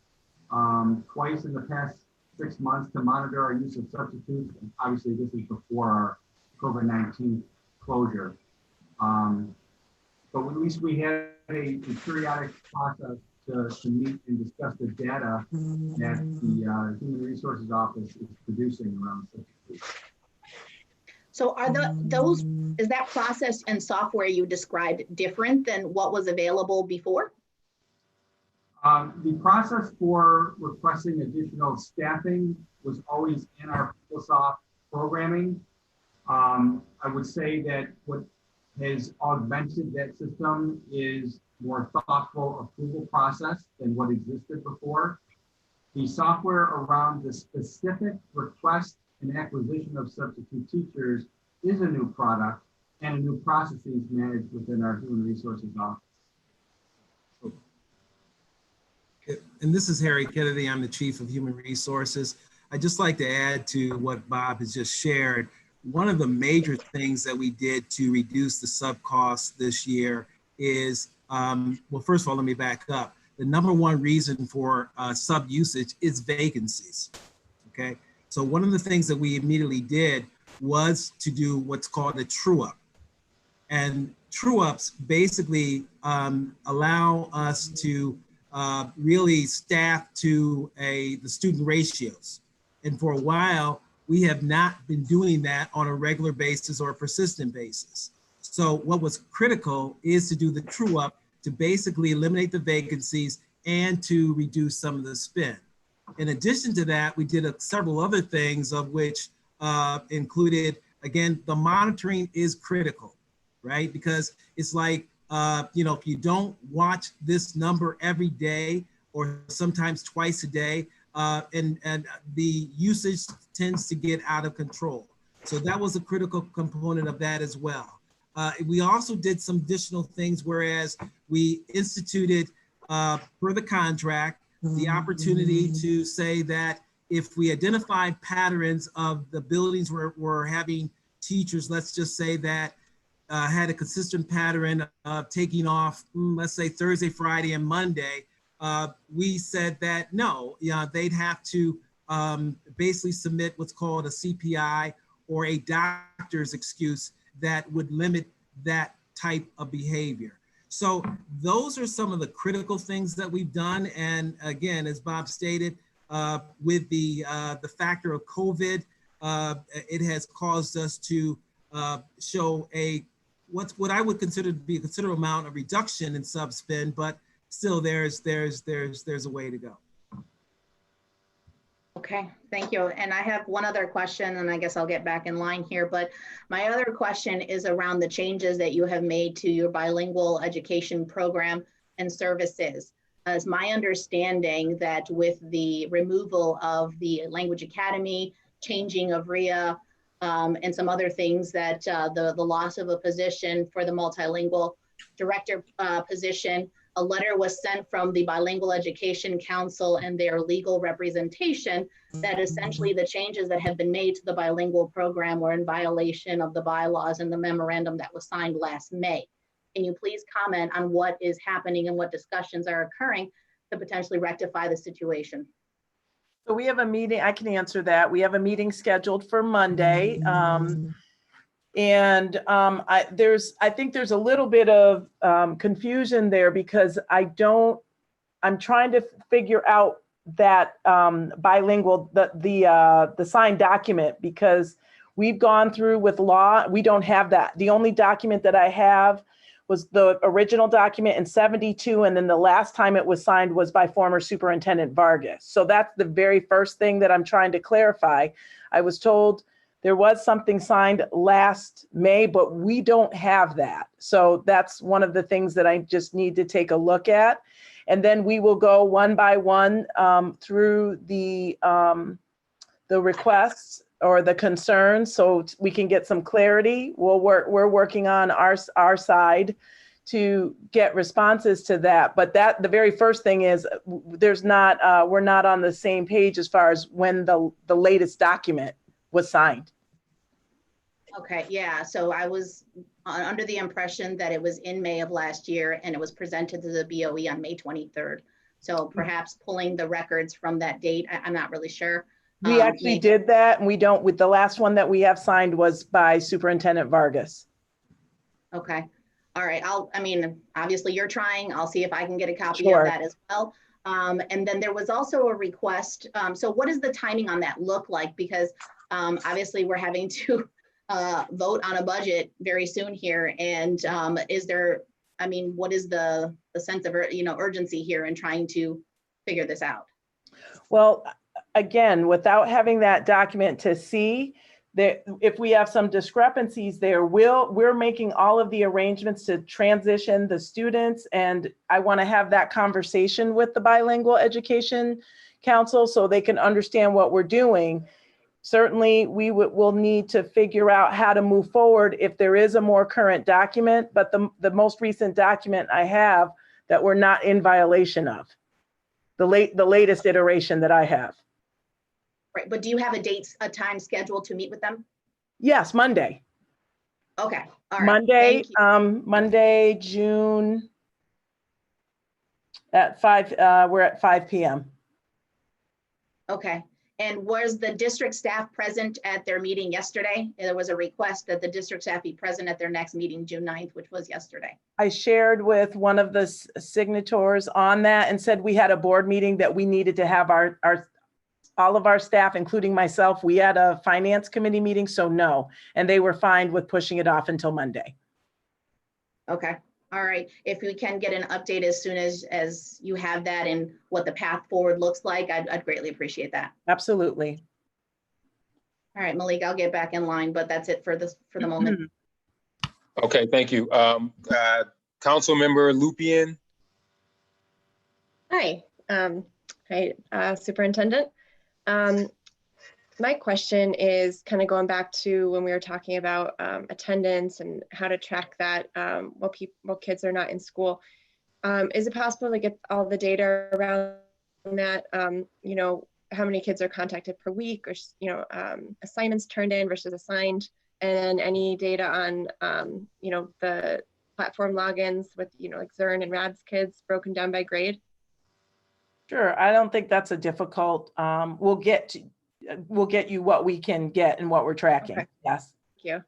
twice in the past 6 months to monitor our use of substitutes. And obviously, this is before our COVID-19 closure. But at least we have a periodic process to meet and discuss the data that the Human Resources Office is producing around substitutes. So are is that process and software you described different than what was available before? The process for requesting additional staffing was always in our PeopleSoft programming. I would say that what has augmented that system is more thoughtful approval process than what existed before. The software around the specific request and acquisition of substitute teachers is a new product and a new processes managed within our Human Resources Office. And this is Harry Kennedy. I'm the Chief of Human Resources. I'd just like to add to what Bob has just shared. One of the major things that we did to reduce the sub costs this year is, well, first of all, let me back up. The number one reason for sub usage is vacancies, okay? So one of the things that we immediately did was to do what's called a true up. And true ups basically allow us to really staff to the student ratios. And for a while, we have not been doing that on a regular basis or a persistent basis. So what was critical is to do the true up to basically eliminate the vacancies and to reduce some of the spend. In addition to that, we did several other things of which included, again, the monitoring is critical, right? Because it's like, if you don't watch this number every day or sometimes twice a day, and the usage tends to get out of control. So that was a critical component of that as well. We also did some additional things, whereas we instituted, per the contract, the opportunity to say that if we identified patterns of the buildings where we're having teachers, let's just say that had a consistent pattern of taking off, let's say Thursday, Friday, and Monday, we said that no, they'd have to basically submit what's called a CPI or a doctor's excuse that would limit that type of behavior. So those are some of the critical things that we've done. And again, as Bob stated, with the factor of COVID, it has caused us to show what I would consider to be a considerable amount of reduction in sub spend, but still there's a way to go. Okay, thank you. And I have one other question, and I guess I'll get back in line here. But my other question is around the changes that you have made to your bilingual education program and services. It's my understanding that with the removal of the language academy, changing of RIA, and some other things, that the loss of a position for the multilingual director position, a letter was sent from the Bilingual Education Council and their legal representation that essentially the changes that have been made to the bilingual program were in violation of the bylaws and the memorandum that was signed last May. Can you please comment on what is happening and what discussions are occurring to potentially rectify the situation? So we have a meeting, I can answer that. We have a meeting scheduled for Monday. I think there's a little bit of confusion there because I'm trying to figure out that bilingual, the signed document, because we've gone through with law, we don't have that. The only document that I have was the original document in 72, and then the last time it was signed was by former Superintendent Vargas. So that's the very first thing that I'm trying to clarify. I was told there was something signed last May, but we don't have that. So that's one of the things that I just need to take a look at. And then we will go one by one through the requests or the concerns, so we can get some clarity. We're working on our side to get responses to that. But the very first thing is we're not on the same page as far as when the latest document was signed. Okay, yeah, so I was under the impression that it was in May of last year and it was presented to the BOE on May 23rd. So perhaps pulling the records from that date, I'm not really sure. We actually did that, and with the last one that we have signed was by Superintendent Vargas. Okay, all right, obviously you're trying, I'll see if I can get a copy Sure. of that as well. And then there was also a request, so what does the timing on that look like? Because obviously we're having to vote on a budget very soon here, and what is the sense of urgency here in trying to figure this out? Well, again, without having that document to see, if we have some discrepancies there, we're making all of the arrangements to transition the students, and I want to have that conversation with the Bilingual Education Council so they can understand what we're doing. Certainly, we'll need to figure out how to move forward if there is a more current document, but the most recent document I have that we're not in violation of, the latest iteration that I have. Right, but do you have a time scheduled to meet with them? Yes, Monday. Okay, all right. Monday, Thank you. Monday, June at 5, we're at 5 p.m. Okay, and was the district staff present at their meeting yesterday? There was a request that the district staff be present at their next meeting, June 9th, which was yesterday. I shared with one of the signatories on that and said we had a board meeting that we needed to have all of our staff, including myself, we had a finance committee meeting, so no. And they were fine with pushing it off until Monday. Okay, all right. If we can get an update as soon as you have that and what the path forward looks like, I'd greatly appreciate that. Absolutely. All right, Malik, I'll get back in line, but that's it for the moment. Okay, thank you. Council Member Lupien. Hi, Superintendent. My question is kind of going back to when we were talking about attendance and how to track that while kids are not in school. Is it possible to get all the data around that? How many kids are contacted per week, or assignments turned in versus assigned, and then any data on the platform logins with like Zern and Rad's kids broken down by grade? Sure, I don't think that's a difficult. We'll get you what we can get and what we're tracking. Okay. Yes. Thank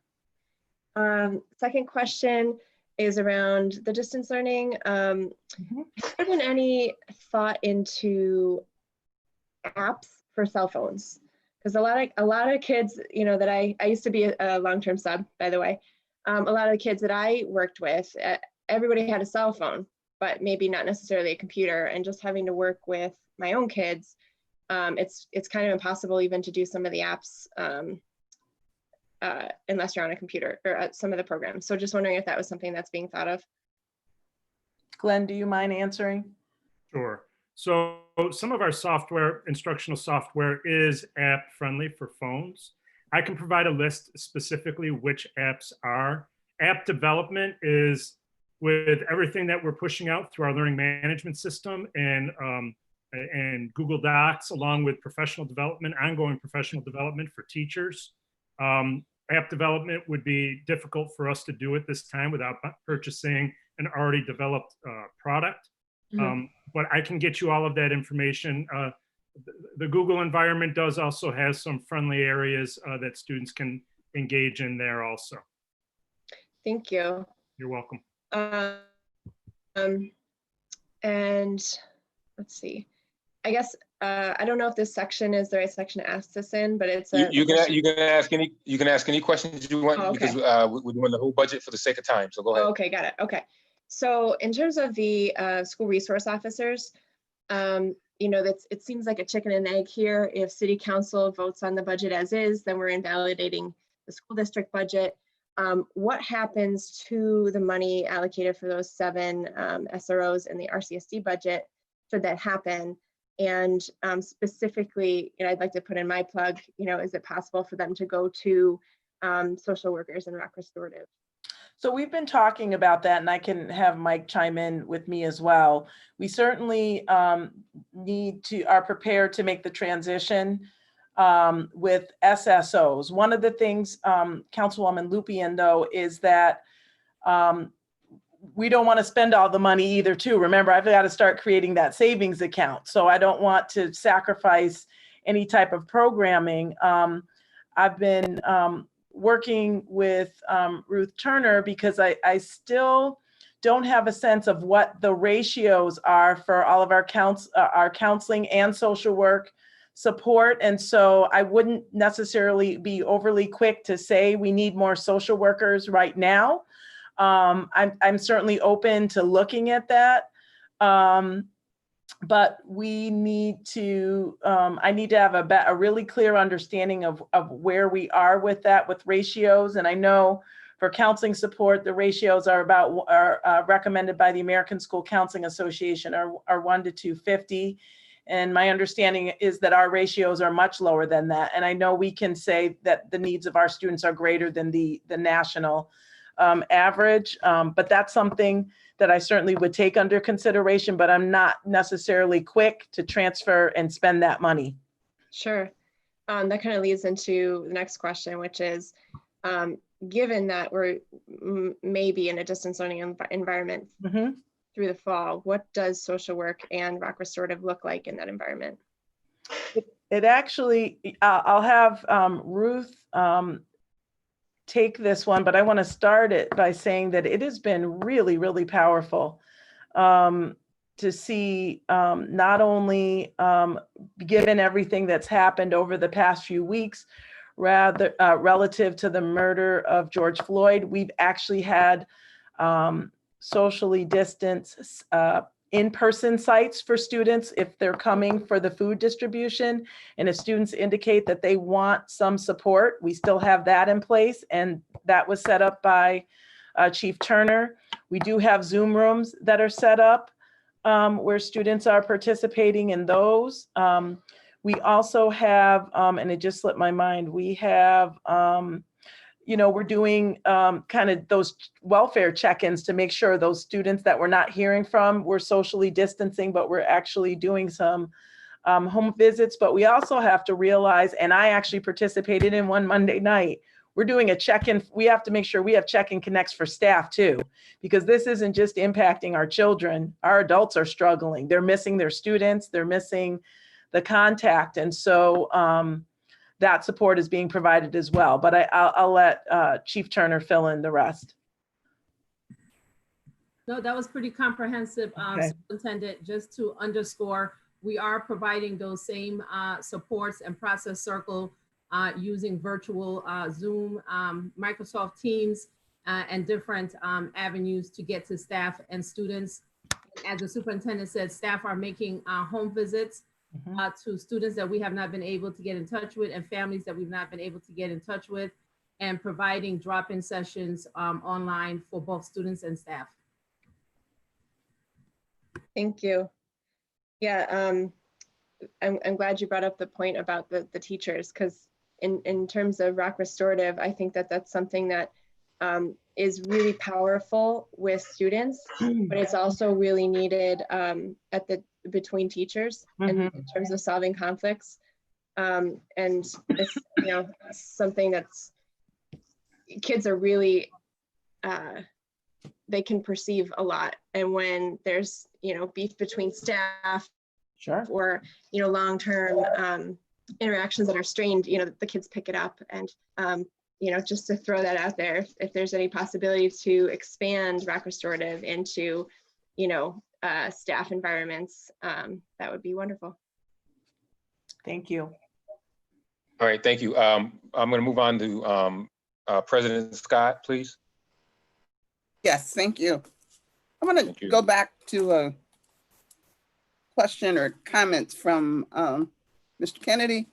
you. Second question is around the distance learning. Has there been any thought into apps for cell phones? Because a lot of kids, that I used to be a long-term sub, by the way. A lot of the kids that I worked with, everybody had a cell phone, but maybe not necessarily a computer, and just having to work with my own kids, it's kind of impossible even to do some of the apps unless you're on a computer, or some of the programs. So just wondering if that was something that's being thought of. Glenn, do you mind answering? Sure. So some of our software, instructional software, is app friendly for phones. I can provide a list specifically which apps are. App development is with everything that we're pushing out through our learning management system and Google Docs, along with professional development, ongoing professional development for teachers. App development would be difficult for us to do at this time without purchasing an already developed product. But I can get you all of that information. the Google environment does also have some friendly areas that students can engage in there also. Thank you. You're welcome. And let's see. I guess I don't know if this section is the right section to ask this in, but it's a You can ask any questions you want, Oh, okay. because we're doing the whole budget for the sake of time. So go ahead. Oh, okay, got it. Okay. So in terms of the school resource officers, you know, it seems like a chicken and egg here. If city council votes on the budget as is, then we're invalidating the school district budget. What happens to the money allocated for those 7 SROs in the RCSD budget should that happen? And specifically, you know, I'd like to put in my plug, you know, is it possible for them to go to social workers and rock restorative? So we've been talking about that, and I can have Mike chime in with me as well. We certainly are prepared to make the transition with SSOs. One of the things, Councilwoman Lupien, though, is that we don't want to spend all the money either, too. Remember, I've got to start creating that savings account. So I don't want to sacrifice any type of programming. I've been working with Ruth Turner because I still don't have a sense of what the ratios are for all of our counseling and social work support. And so I wouldn't necessarily be overly quick to say we need more social workers right now. I'm certainly open to looking at that. But we need to, I need to have a really clear understanding of where we are with that, with ratios. And I know for counseling support, the ratios are recommended by the American School Counseling Association are 1 to 250. And my understanding is that our ratios are much lower than that. And I know we can say that the needs of our students are greater than the national average, but that's something that I certainly would take under consideration, but I'm not necessarily quick to transfer and spend that money. Sure. That kind of leads into the next question, which is, given that we're maybe in a distance learning environment through the fall, what does social work and rock restorative look like in that environment? It actually, I'll have Ruth take this one, but I want to start it by saying that it has been really, really powerful to see not only given everything that's happened over the past few weeks, rather relative to the murder of George Floyd, we've actually had socially distanced in-person sites for students if they're coming for the food distribution. And if students indicate that they want some support, we still have that in place. And that was set up by Chief Turner. We do have Zoom rooms that are set up where students are participating in those. We also have, and it just slipped my mind, we have, you know, we're doing kind of those welfare check-ins to make sure those students that we're not hearing from, we're socially distancing, but we're actually doing some home visits. But we also have to realize, and I actually participated in one Monday night, we're doing a check-in. We have to make sure we have check-in connects for staff too, because this isn't just impacting our children. Our adults are struggling. They're missing their students. They're missing the contact. And so that support is being provided as well. But I'll let Chief Turner fill in the rest. No, that was pretty comprehensive, Okay. Superintendent. Just to underscore, we are providing those same supports and process circle using virtual Zoom, Microsoft Teams, and different avenues to get to staff and students. As the superintendent said, staff are making home visits to students that we have not been able to get in touch with and families that we've not been able to get in touch with, and providing drop-in sessions online for both students and staff. Thank you. Yeah, I'm glad you brought up the point about the teachers, because in terms of rock restorative, I think that that's something that is really powerful with students, but it's also really needed between teachers in terms of solving conflicts. And it's, you know, something that's, kids are really, they can perceive a lot. And when there's, you know, beef between staff Sure. For, long-term interactions that are strained, the kids pick it up. And, just to throw that out there, if there's any possibility to expand rock restorative into, staff environments, that would be wonderful. Thank you. All right, thank you. I'm going to move on to President Scott, please. Yes, thank you. I want to go back to a question or comments from Mr. Kennedy.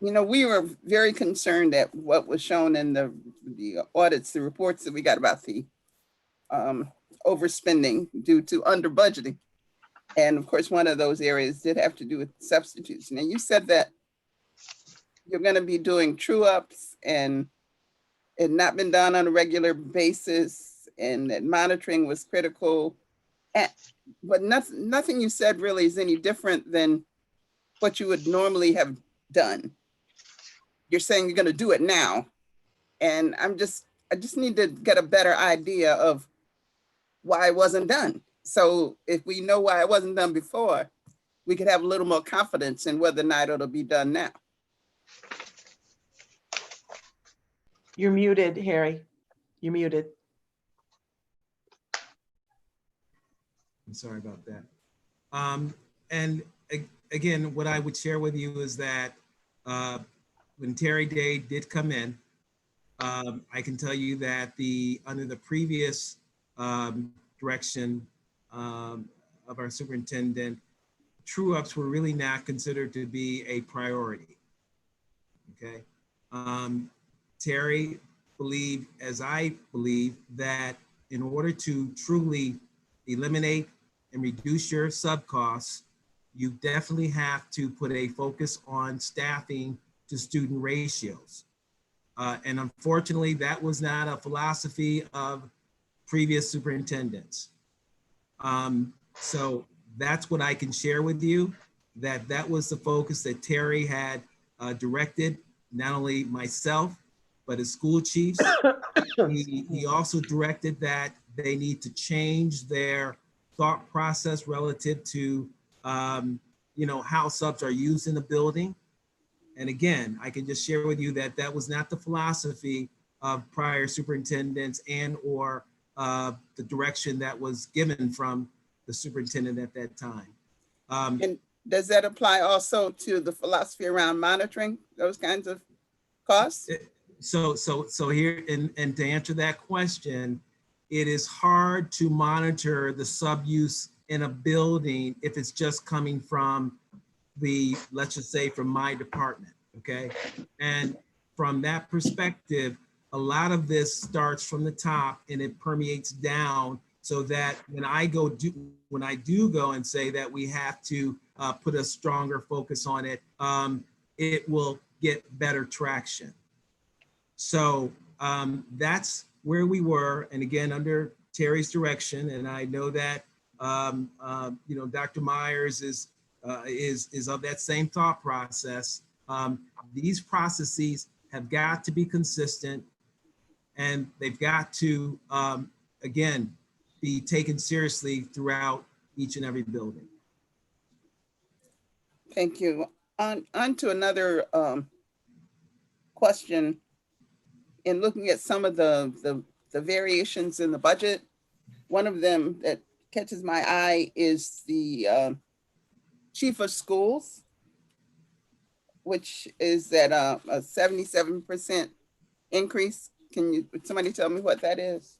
We were very concerned at what was shown in the audits, the reports that we got about the overspending due to under budgeting. And of course, one of those areas did have to do with substitutes. Now you said that you're going to be doing true ups and it had not been done on a regular basis and that monitoring was critical. But nothing you said really is any different than what you would normally have done. You're saying you're going to do it now. And I just need to get a better idea of why it wasn't done. So if we know why it wasn't done before, we could have a little more confidence in whether or not it'll be done now. You're muted, Harry. You're muted. I'm sorry about that. And again, what I would share with you is that when Terry Day did come in, I can tell you that under the previous direction of our superintendent, true ups were really not considered to be a priority. Okay. Terry believed, as I believe, that in order to truly eliminate and reduce your sub costs, you definitely have to put a focus on staffing to student ratios. And unfortunately, that was not a philosophy of previous superintendents. So that's what I can share with you, that was the focus that Terry had directed, not only myself, but as school chiefs. He also directed that they need to change their thought process relative to how subs are used in the building. And again, I can just share with you that was not the philosophy of prior superintendents and or the direction that was given from the superintendent at that time. And does that apply also to the philosophy around monitoring those kinds of costs? So here, and to answer that question, it is hard to monitor the sub use in a building if it's just coming from let's just say from my department, okay? And from that perspective, a lot of this starts from the top and it permeates down so that when I do go and say that we have to put a stronger focus on it, it will get better traction. So that's where we were. And again, under Terry's direction, and I know that Dr. Myers is of that same thought process. These processes have got to be consistent and they've got to, again, be taken seriously throughout each and every building. Thank you. On to another question. In looking at some of the variations in the budget, one of them that catches my eye is the chief of schools, which is at a 77% increase. Can somebody tell me what that is?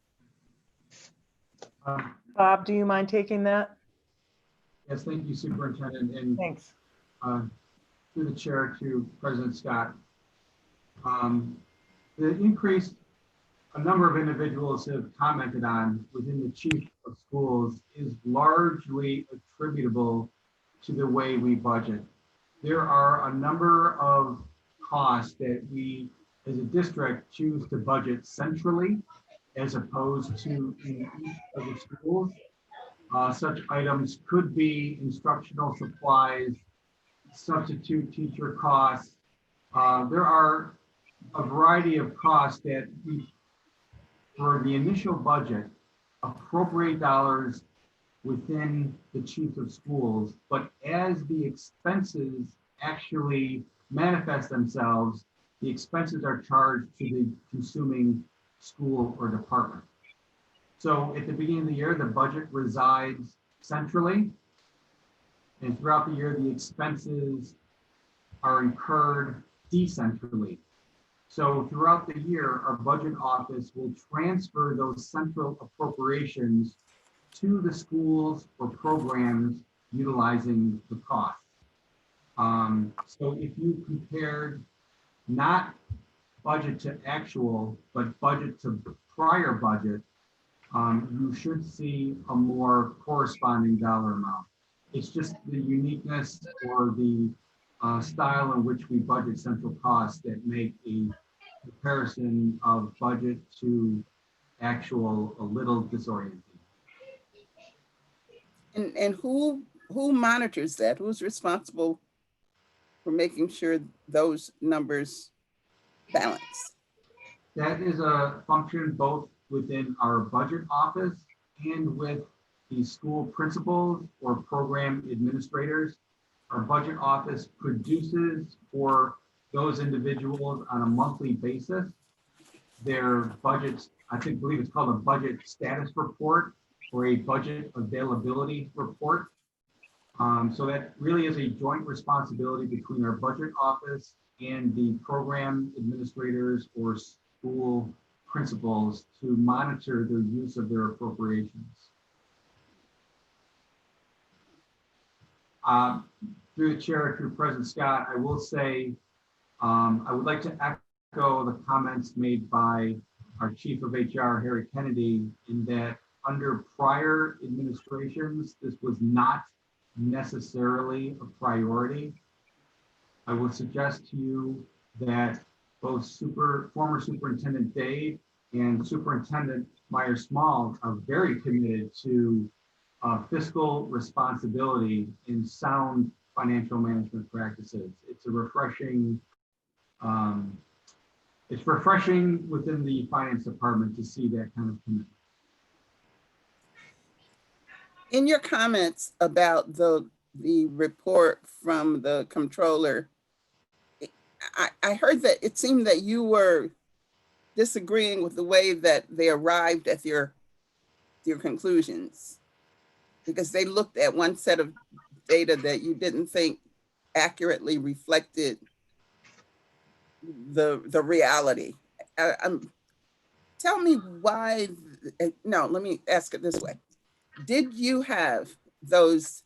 Bob, do you mind taking that? Yes, thank you, Superintendent. And thanks. Through the chair to President Scott. The increase a number of individuals have commented on within the chief of schools is largely attributable to the way we budget. There are a number of costs that we as a district choose to budget centrally as opposed to in each of the schools. Such items could be instructional supplies, substitute teacher costs. There are a variety of costs that we, for the initial budget, appropriate dollars within the chief of schools, but as the expenses actually manifest themselves, the expenses are charged to the consuming school or department. So at the beginning of the year, the budget resides centrally, and throughout the year, the expenses are incurred decentrally. So throughout the year, our budget office will transfer those central appropriations to the schools or programs utilizing the cost. So if you compared not budget to actual, but budget to prior budget, you should see a more corresponding dollar amount. It's just the uniqueness or the style in which we budget central costs that make a comparison of budget to actual a little disorienting. And who monitors that? Who's responsible for making sure those numbers balance? That is a function both within our budget office and with the school principals or program administrators. Our budget office produces for those individuals on a monthly basis their budgets. I believe it's called a budget status report or a budget availability report. So that really is a joint responsibility between our budget office and the program administrators or school principals to monitor the use of their appropriations. Through the chair, through President Scott, I will say, I would like to echo the comments made by our Chief of HR, Harry Kennedy, in that under prior administrations, this was not necessarily a priority. I will suggest to you that both former Superintendent Dave and Superintendent Myers-Small are very committed to fiscal responsibility and sound financial management practices. It's a refreshing, it's refreshing within the finance department to see that kind of commitment. In your comments about the report from the controller, I heard that it seemed that you were disagreeing with the way that they arrived at your conclusions, because they looked at one set of data that you didn't think accurately reflected the reality. Tell me why. No, let me ask it this way. Did you have those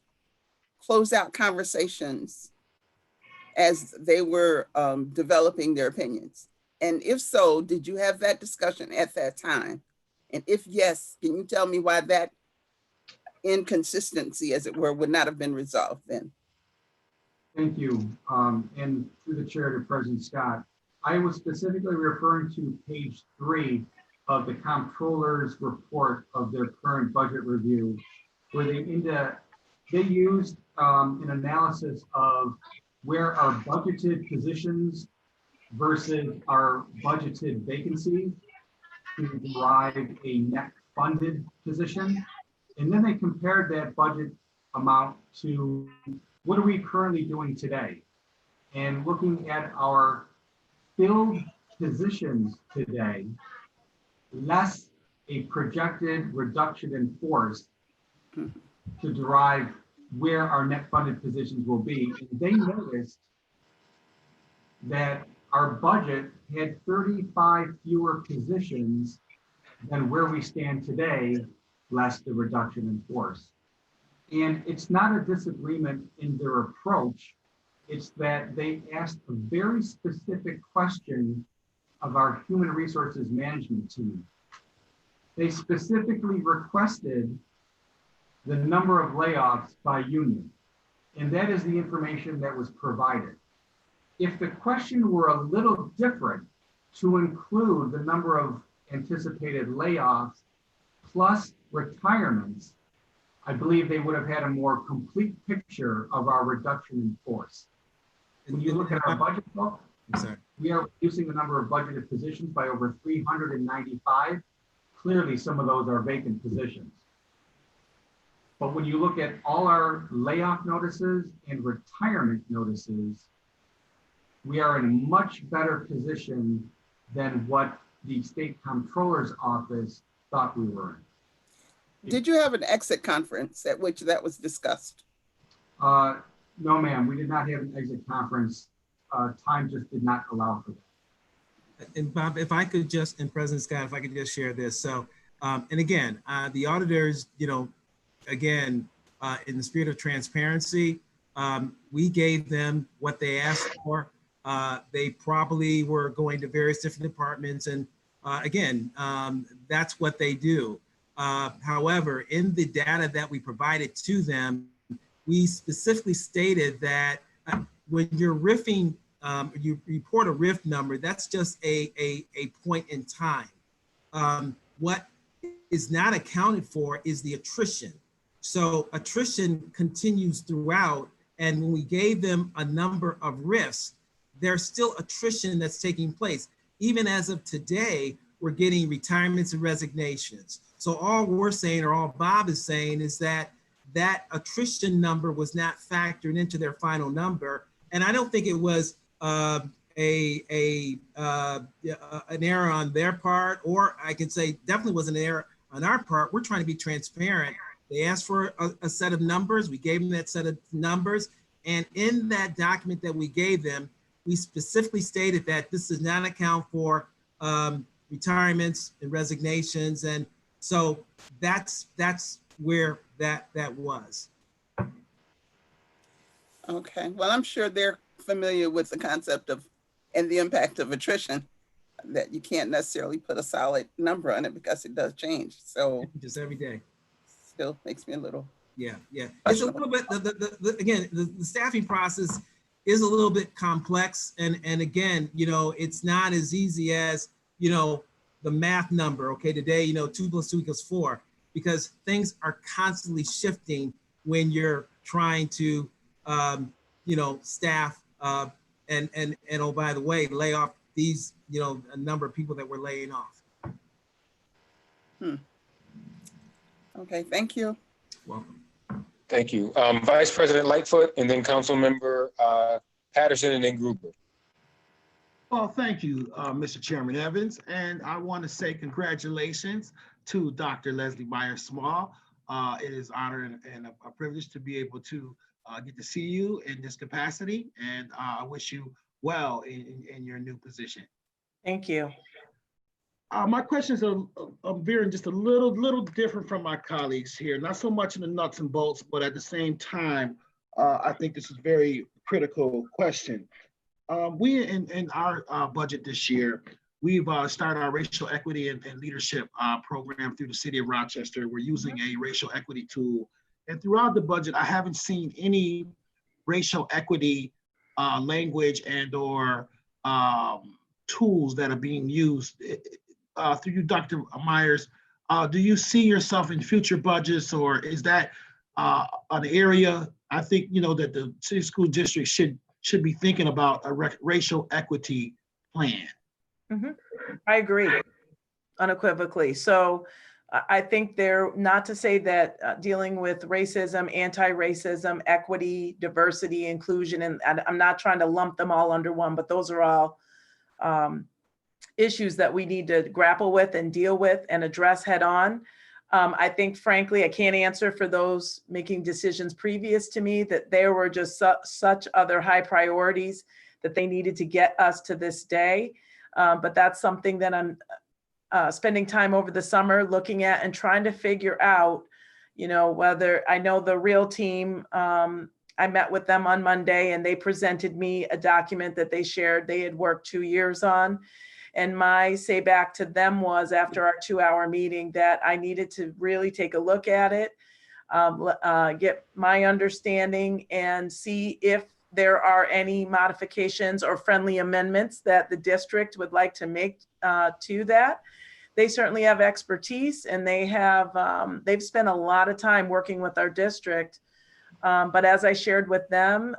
closeout conversations as they were developing their opinions? And if so, did you have that discussion at that time? And if yes, can you tell me why that inconsistency, as it were, would not have been resolved then? Thank you. And through the chair to President Scott, I was specifically referring to page 3 of the comptroller's report of their current budget review, where they used an analysis of where our budgeted positions versus our budgeted vacancies to derive a net funded position. And then they compared that budget amount to what are we currently doing today? And looking at our filled positions today, less a projected reduction in force to derive where our net funded positions will be. And they noticed that our budget had 35 fewer positions than where we stand today, less the reduction in force. And it's not a disagreement in their approach. It's that they asked a very specific question of our human resources management team. They specifically requested the number of layoffs by union, and that is the information that was provided. If the question were a little different, to include the number of anticipated layoffs plus retirements, I believe they would have had a more complete picture of our reduction in force. When you look at our budget book, we are reducing the number of budgeted positions by over 395. Clearly, some of those are vacant positions. But when you look at all our layoff notices and retirement notices, we are in a much better position than what the state comptroller's office thought we were in. Did you have an exit conference at which that was discussed? No, ma'am, we did not have an exit conference. Time just did not allow for that. And Bob, if I could just, and President Scott, if I could just share this. So, and again, the auditors, again, in the spirit of transparency, we gave them what they asked for. They probably were going to various different departments, and again, that's what they do. However, in the data that we provided to them, we specifically stated that when you're riffing, you report a RIF number, that's just a point in time. What is not accounted for is the attrition. So attrition continues throughout, and when we gave them a number of RIFs, there's still attrition that's taking place. Even as of today, we're getting retirements and resignations. So all we're saying, or all Bob is saying, is that that attrition number was not factored into their final number. And I don't think it was an error on their part, or I could say definitely was an error on our part. We're trying to be transparent. They asked for a set of numbers. We gave them that set of numbers. And in that document that we gave them, we specifically stated that this does not account for retirements and resignations. And so that's where that was. Okay, well, I'm sure they're familiar with the concept of and the impact of attrition, that you can't necessarily put a solid number on it because it does change. So just every day. Still makes me a little. Yeah. It's a little bit, again, the staffing process is a little bit complex. And again, it's not as easy as, the math number. Okay, today, 2 + 2 = 4, because things are constantly shifting when you're trying to, staff and oh, by the way, lay off these, a number of people that we're laying off. Okay, thank you. Welcome. Thank you. Vice President Lightfoot, and then Council Member Patterson, and then Gruber. Well, thank you, Mr. Chairman Evans. And I want to say congratulations to Dr. Leslie Myers-Small. It is an honor and a privilege to be able to get to see you in this capacity. And I wish you well in your new position. Thank you. My questions are veering just a little different from my colleagues here. Not so much in the nuts and bolts, but at the same time, I think this is a very critical question. We in our budget this year, we've started our racial equity and leadership program through the city of Rochester. We're using a racial equity tool. And throughout the budget, I haven't seen any racial equity language and or tools that are being used. Through you, Dr. Myers, do you see yourself in future budgets, or is that an area I think that the city school district should be thinking about a racial equity plan? Mm-hmm. I agree unequivocally. So I think not to say that dealing with racism, anti-racism, equity, diversity, inclusion, and I'm not trying to lump them all under one, but those are all issues that we need to grapple with and deal with and address head on. I think, frankly, I can't answer for those making decisions previous to me, that there were just such other high priorities that they needed to get us to this day. But that's something that I'm spending time over the summer looking at and trying to figure out, whether I know the real team. I met with them on Monday and they presented me a document that they shared they had worked 2 years on. And my say back to them was, after our 2-hour meeting, that I needed to really take a look at it, get my understanding, and see if there are any modifications or friendly amendments that the district would like to make to that. They certainly have expertise, and they've spent a lot of time working with our district. But as I shared with them,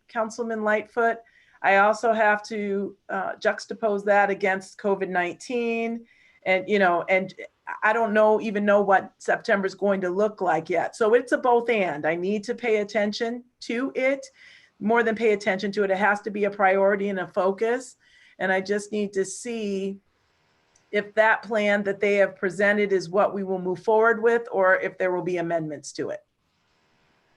Councilman Lightfoot, I also have to juxtapose that against COVID-19 And, and I don't even know what September is going to look like yet. So it's a both and. I need to pay attention to it, more than pay attention to it. It has to be a priority and a focus. And I just need to see if that plan that they have presented is what we will move forward with, or if there will be amendments to it.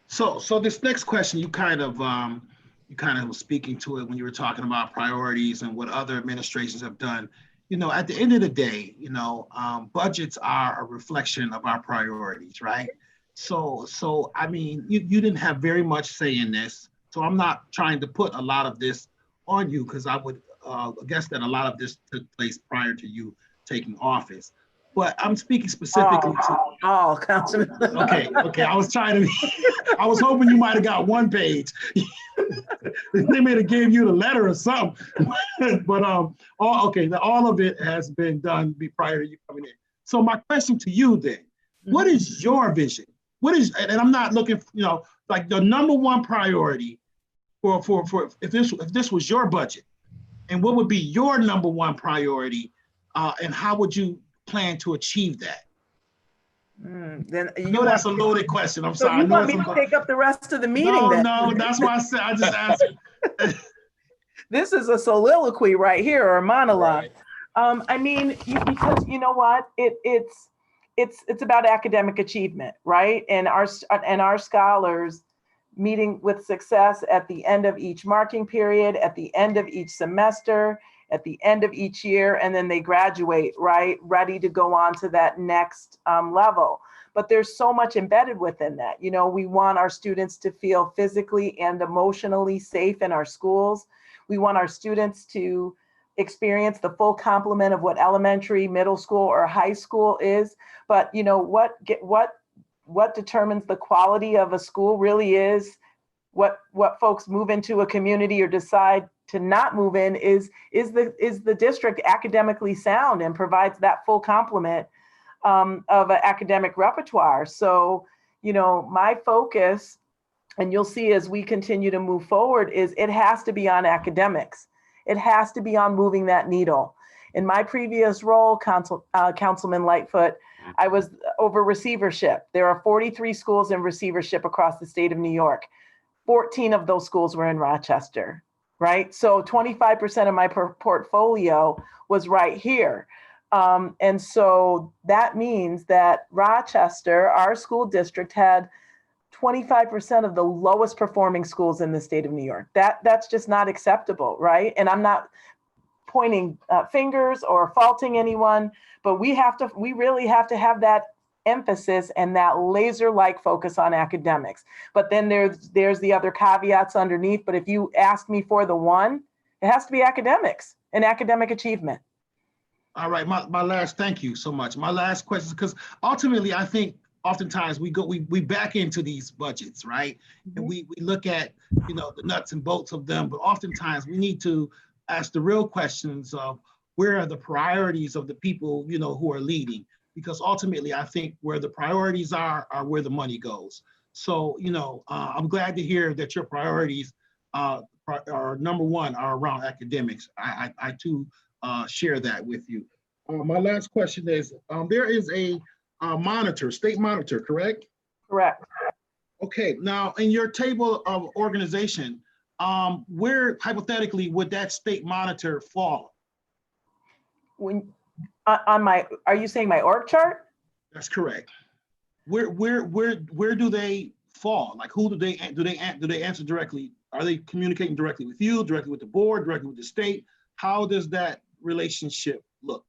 So this next question, you kind of was speaking to it when you were talking about priorities and what other administrations have done. At the end of the day, budgets are a reflection of our priorities, right? So I mean, you didn't have very much say in this. So I'm not trying to put a lot of this on you, because I would guess that a lot of this took place prior to you taking office. But I'm speaking specifically to Councilman. Okay. I was hoping you might have got one page. They may have gave you the letter or something. But all of it has been done prior to you coming in. So my question to you then, what is your vision? And I'm not looking, like the number one priority for if this was your budget, and what would be your number one priority, and how would you plan to achieve that? Then That's a loaded question. I'm so sorry. You want me to take up the rest of the meeting? No, that's why I said I just asked. This is a soliloquy right here, or a monologue. Right. I mean, because you know what, it's about academic achievement, right? And our scholars meeting with success at the end of each marking period, at the end of each semester, at the end of each year, and then they graduate, right, ready to go on to that next level. But there's so much embedded within that. We want our students to feel physically and emotionally safe in our schools. We want our students to experience the full complement of what elementary, middle school, or high school is. But what determines the quality of a school really is what folks move into a community or decide to not move in is the district academically sound and provides that full complement of an academic repertoire. So, my focus, and you'll see as we continue to move forward, is it has to be on academics. It has to be on moving that needle. In my previous role, Councilman Lightfoot, I was over receivership. There are 43 schools in receivership across the state of New York. 14 of those schools were in Rochester, right? So 25% of my portfolio was right here. And so that means that Rochester, our school district, had 25% of the lowest performing schools in the state of New York. That's just not acceptable, right? And I'm not pointing fingers or faulting anyone, but we really have to have that emphasis and that laser-like focus on academics. But then there's the other caveats underneath. But if you ask me for the one, it has to be academics and academic achievement. All right, my last, thank you so much. My last question, because ultimately I think oftentimes we back into these budgets, right? Mm-hmm. And we look at, the nuts and bolts of them, but oftentimes we need to ask the real questions of where are the priorities of the people, who are leading? Because ultimately I think where the priorities are where the money goes. So, I'm glad to hear that your priorities are number one are around academics. I too share that with you. My last question is, there is a state monitor, correct? Correct. Okay, now in your table of organization, where hypothetically would that state monitor fall? Are you saying my org chart? That's correct. Where do they fall? Like, who do they answer directly? Are they communicating directly with you, directly with the board, directly with the state? How does that relationship look?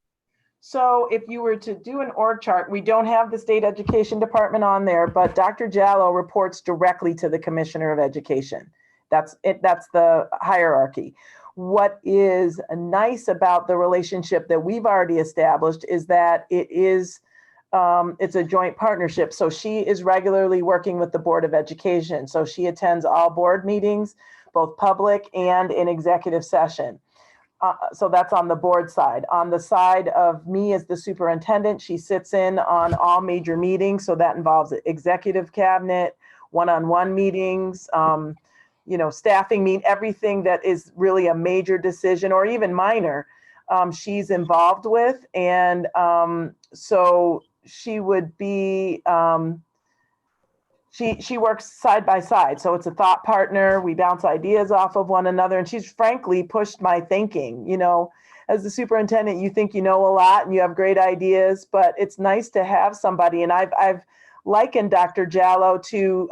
So if you were to do an org chart, we don't have the state education department on there, but Dr. Jallo reports directly to the Commissioner of Education. That's it. That's the hierarchy. What is nice about the relationship that we've already established is that it's a joint partnership. So she is regularly working with the Board of Education. So she attends all board meetings, both public and in executive session. So that's on the board side. On the side of me as the superintendent, she sits in on all major meetings. So that involves executive cabinet, one-on-one meetings, staffing, everything that is really a major decision or even minor she's involved with. And so she would be, she works side by side. So it's a thought partner. We bounce ideas off of one another. And she's frankly pushed my thinking. You know, as the superintendent, you think you know a lot and you have great ideas, but it's nice to have somebody. And I've likened Dr. Jallo to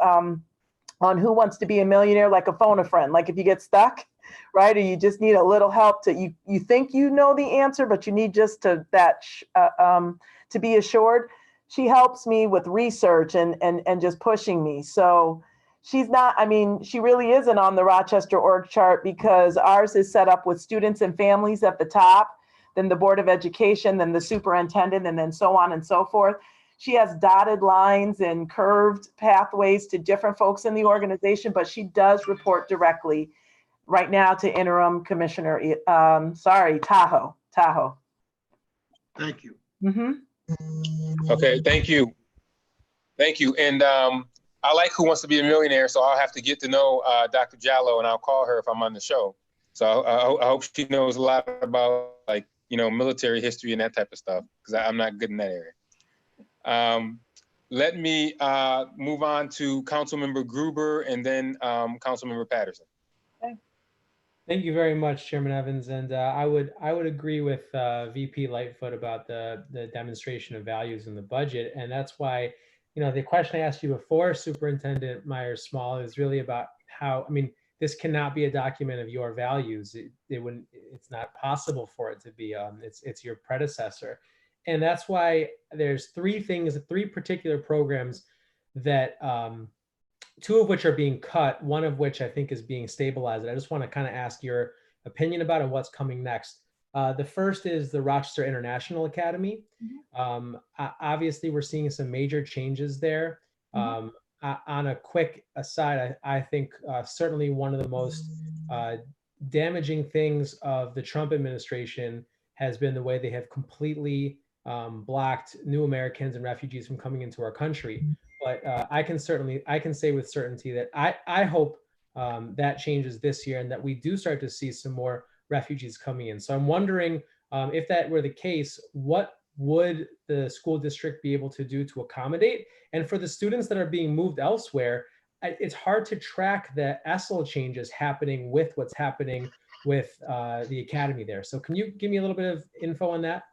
on Who Wants to Be a Millionaire, like a phone a friend. Like if you get stuck, right, or you just need a little help to you think you know the answer, but you need just to to be assured. She helps me with research and just pushing me. So she's not, I mean, she really isn't on the Rochester org chart because ours is set up with students and families at the top, then the Board of Education, then the superintendent, and then so on and so forth. She has dotted lines and curved pathways to different folks in the organization, but she does report directly right now to Interim Commissioner, Tahoe. Thank you. Okay, thank you. Thank you. And I like Who Wants to Be a Millionaire, so I'll have to get to know Dr. Jallo, and I'll call her if I'm on the show. So I hope she knows a lot about, like, you know, military history and that type of stuff, because I'm not good in that area. Let me move on to Councilmember Gruber and then Councilmember Patterson. Okay. Thank you very much, Chairman Evans. And I would agree with VP Lightfoot about the demonstration of values in the budget. And that's why, you know, the question I asked you before, Superintendent Myers-Small, is really about how, I mean, this cannot be a document of your values. It's not possible for it to be. It's your predecessor. And that's why there's three particular programs that, two of which are being cut, one of which I think is being stabilized. I just want to kind of ask your opinion about it and what's coming next. The first is the Rochester International Academy. Obviously, we're seeing some major changes there. On a quick aside, I think certainly one of the most damaging things of the Trump administration has been the way they have completely blocked new Americans and refugees from coming into our country. But I can say with certainty that I hope that changes this year and that we do start to see some more refugees coming in. So I'm wondering if that were the case, what would the school district be able to do to accommodate? And for the students that are being moved elsewhere, it's hard to track the ESL changes happening with what's happening with the academy there. So can you give me a little bit of info on that?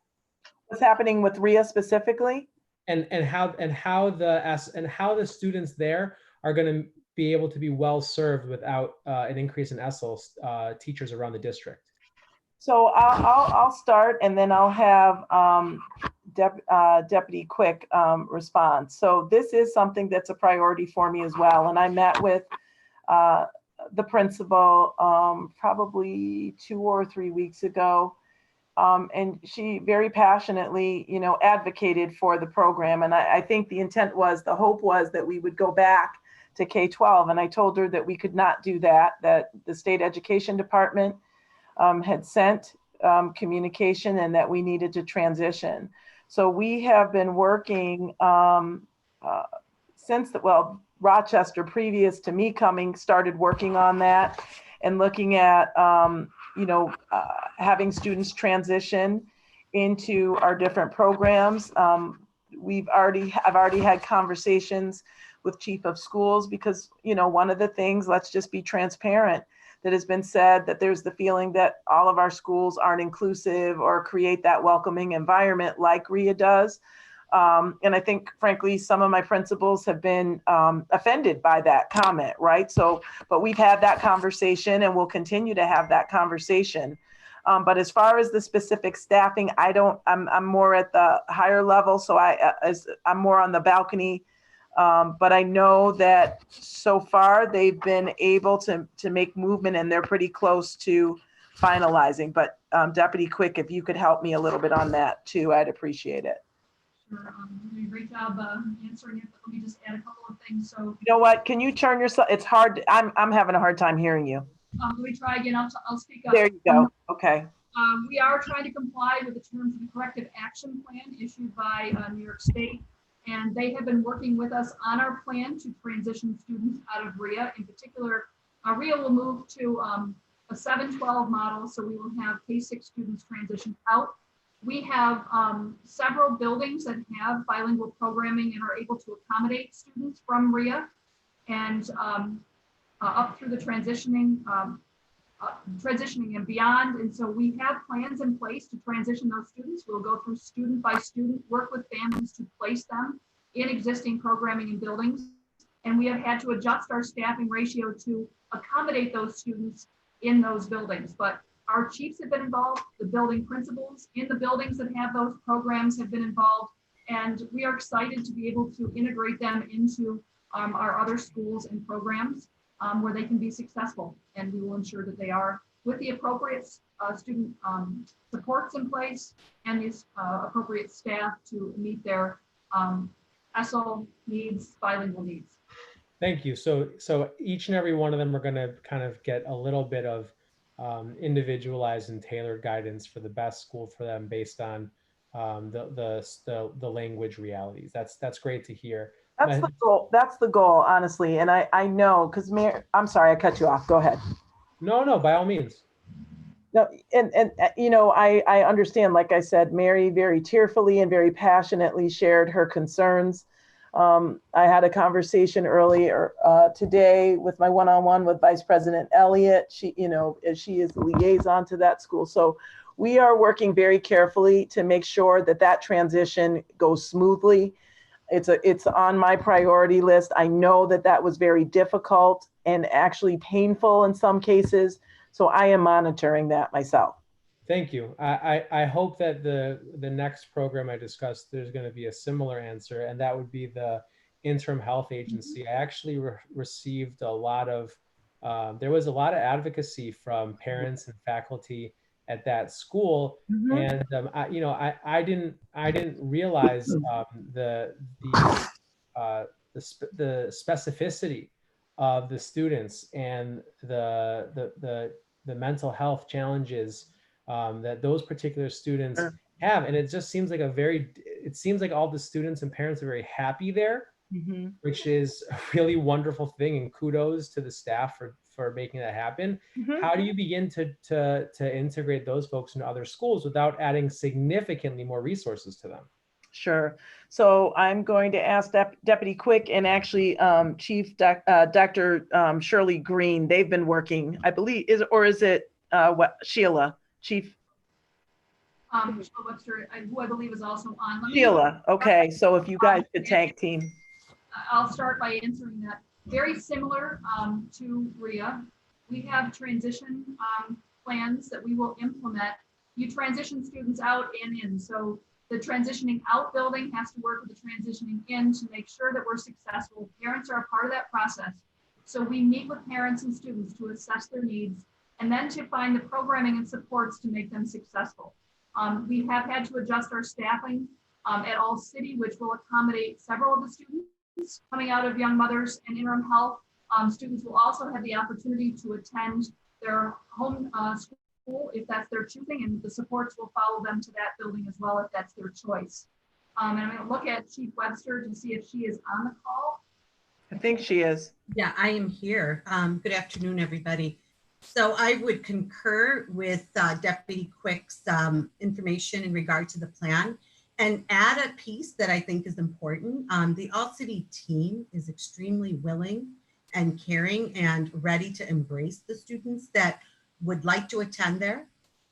What's happening with RIA specifically? And how the students there are going to be able to be well served without an increase in ESL teachers around the district. So I'll start, and then I'll have Deputy Quick respond. So this is something that's a priority for me as well. And I met with the principal probably 2 or 3 weeks ago. And she very passionately, you know, advocated for the program. And I think the hope was that we would go back to K-12. And I told her that we could not do that, that the state education department had sent communication and that we needed to transition. So we have been working since Rochester, previous to me coming, started working on that and looking at, having students transition into our different programs. I've already had conversations with chief of schools because, you know, one of the things, let's just be transparent, that has been said that there's the feeling that all of our schools aren't inclusive or create that welcoming environment like RIA does. And I think, frankly, some of my principals have been offended by that comment, right? So, but we've had that conversation and we'll continue to have that conversation. But as far as the specific staffing, I'm more at the higher level. So I'm more on the balcony. But I know that so far they've been able to make movement and they're pretty close to finalizing. But Deputy Quick, if you could help me a little bit on that too, I'd appreciate it. Sure, you're doing a great job answering it, but let me just add a couple of things. So, you know what, can you turn yourself, it's hard, I'm having a hard time hearing you. let me try again, I'll speak up. There you go, okay. We are trying to comply with the terms of the corrective action plan issued by New York State. And they have been working with us on our plan to transition students out of RIA. In particular, RIA will move to a 7-12 model, so we will have K-6 students transition out. We have several buildings that have bilingual programming and are able to accommodate students from RIA and up through the transitioning and beyond. And so we have plans in place to transition those students. We'll go through student by student, work with families to place them in existing programming and buildings. And we have had to adjust our staffing ratio to accommodate those students in those buildings. But our chiefs have been involved, the building principals in the buildings that have those programs have been involved. And we are excited to be able to integrate them into our other schools and programs where they can be successful. And we will ensure that they are with the appropriate student supports in place and these appropriate staff to meet their ESL needs, bilingual needs. Thank you. So each and every one of them are going to kind of get a little bit of individualized and tailored guidance for the best school for them based on the language realities. That's great to hear. That's the goal. That's the goal, honestly. And I know, because I'm sorry, I cut you off. Go ahead. No, by all means. No, and you know, I understand, like I said, Mary very tearfully and very passionately shared her concerns. I had a conversation earlier today with my one-on-one with Vice President Elliott. She, you know, she is the liaison to that school. So we are working very carefully to make sure that that transition goes smoothly. It's on my priority list. I know that that was very difficult and actually painful in some cases. So I am monitoring that myself. Thank you. I hope that the next program I discussed, there's going to be a similar answer, and that would be the interim health agency. I actually received a lot of, there was a lot of advocacy from parents and faculty at that school. And I didn't realize the specificity of the students and the mental health challenges that those particular students have. And it just seems like it seems like all the students and parents are very happy there, which is a really wonderful thing. And kudos to the staff for making that happen. How do you begin to integrate those folks into other schools without adding significantly more resources to them? Sure. So I'm going to ask Deputy Quick and actually Chief Dr. Shirley Green. They've been working, I believe, is it Sheila? Chief? Webster, who I believe is also on. Sheila. Okay. So if you guys could tag team. I'll start by answering that. Very similar to RIA. We have transition plans that we will implement. You transition students out and in. So the transitioning out building has to work with the transitioning in to make sure that we're successful. Parents are a part of that process. So we meet with parents and students to assess their needs and then to find the programming and supports to make them successful. We have had to adjust our staffing at All City, which will accommodate several of the students coming out of Young Mothers and Interim Health. Students will also have the opportunity to attend their home school if that's their choosing, and the supports will follow them to that building as well if that's their choice. And I'm going to look at Chief Webster to see if she is on the call. I think she is. Yeah, I am here. Good afternoon, everybody. So I would concur with Deputy Quick's information in regard to the plan and add a piece that I think is important. The All City team is extremely willing and caring and ready to embrace the students that would like to attend there.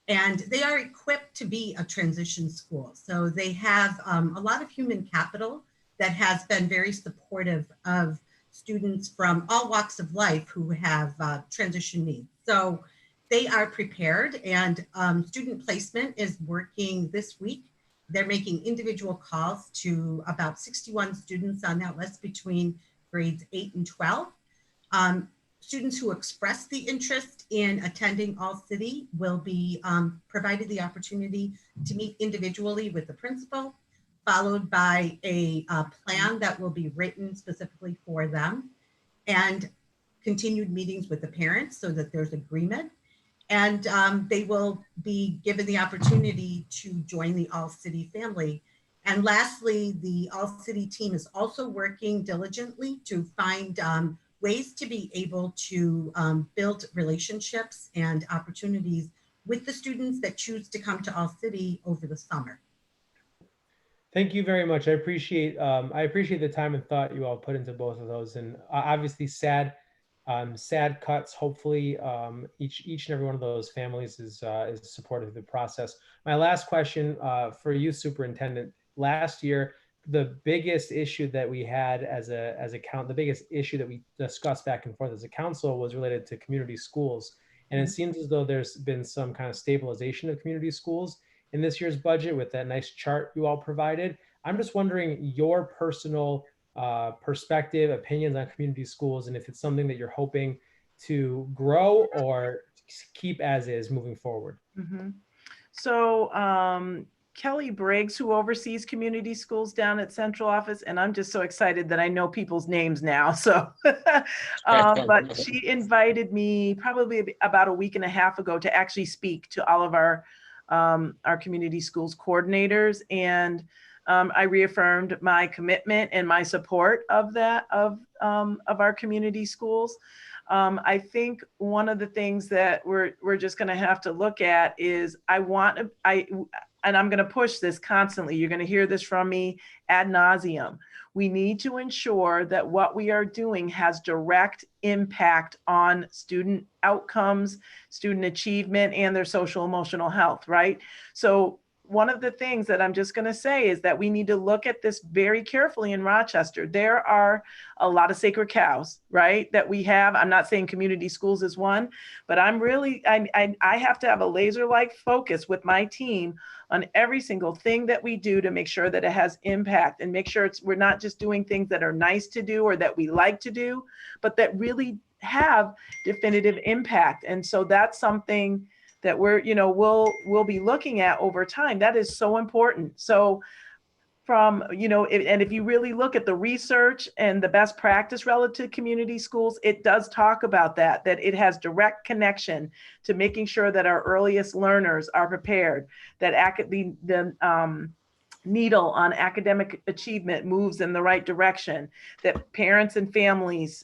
And they are equipped to be a transition school. So they have a lot of human capital that has been very supportive of students from all walks of life who have transition needs. So they are prepared, and student placement is working this week. They're making individual calls to about 61 students on that list between grades 8 and 12. Students who express the interest in attending All City will be provided the opportunity to meet individually with the principal, followed by a plan that will be written specifically for them, and continued meetings with the parents so that there's agreement. And they will be given the opportunity to join the All City family. And lastly, the All City team is also working diligently to find ways to be able to build relationships and opportunities with the students that choose to come to All City over the summer. Thank you very much. I appreciate the time and thought you all put into both of those, and obviously sad cuts. Hopefully, each and every one of those families is supportive of the process. My last question for you, Superintendent. Last year, the biggest issue that we had the biggest issue that we discussed back and forth as a council was related to community schools, and it seems as though there's been some kind of stabilization of community schools in this year's budget with that nice chart you all provided. I'm just wondering your personal perspective, opinions on community schools, and if it's something that you're hoping to grow or keep as is moving forward. Mm-hmm. So Kelly Briggs, who oversees community schools down at central office, and I'm just so excited that I know people's names now. So, but she invited me probably about a week and a half ago to actually speak to all of our community schools coordinators, and I reaffirmed my commitment and my support of that of our community schools. I think one of the things that we're just going to have to look at is and I'm going to push this constantly. You're going to hear this from me ad nauseum. We need to ensure that what we are doing has direct impact on student outcomes, student achievement, and their social emotional health, right? So one of the things that I'm just going to say is that we need to look at this very carefully in Rochester. There are a lot of sacred cows, right, that we have. I'm not saying community schools is one, but I have to have a laser-like focus with my team on every single thing that we do to make sure that it has impact and make sure we're not just doing things that are nice to do or that we like to do, but that really have definitive impact. And so that's something that we'll be looking at over time. That is so important. So and if you really look at the research and the best practice relative to community schools, it does talk about that it has direct connection to making sure that our earliest learners are prepared, that the needle on academic achievement moves in the right direction, that parents and families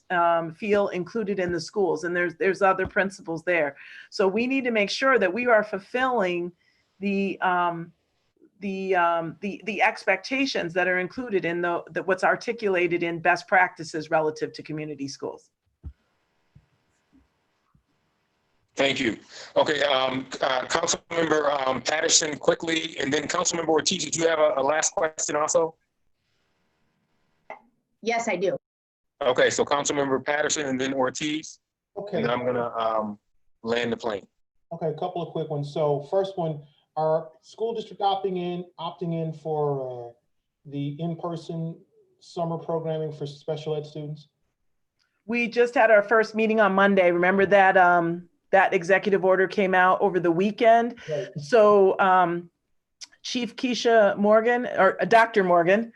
feel included in the schools, and there's other principles there. So we need to make sure that we are fulfilling the expectations that are included in what's articulated in best practices relative to community schools. Thank you. Okay, Councilmember Patterson quickly, and then Councilmember Ortiz, did you have a last question also? Yes, I do. Okay, so Councilmember Patterson and then Ortiz. Okay. And then I'm gonna land the plane. Okay, a couple of quick ones. So first one, our school district opting in for the in-person summer programming for special ed students? We just had our first meeting on Monday. Remember that that executive order came out over the weekend. Right. So Chief Keisha Morgan, or Dr. Morgan,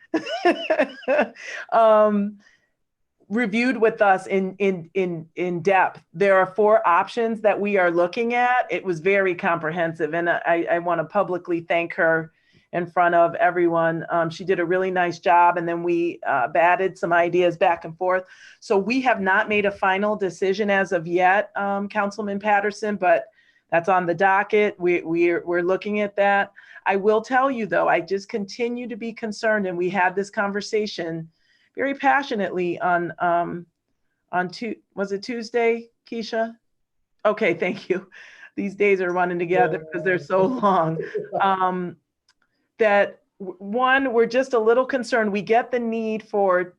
reviewed with us in depth. There are 4 options that we are looking at. It was very comprehensive, and I want to publicly thank her in front of everyone. She did a really nice job, and then we batted some ideas back and forth. So we have not made a final decision as of yet, Councilman Patterson, but that's on the docket. We're looking at that. I will tell you though, I just continue to be concerned, and we had this conversation very passionately on was it Tuesday, Keisha? Okay, thank you. These days are running together because they're so long. That one, we're just a little concerned. We get the need for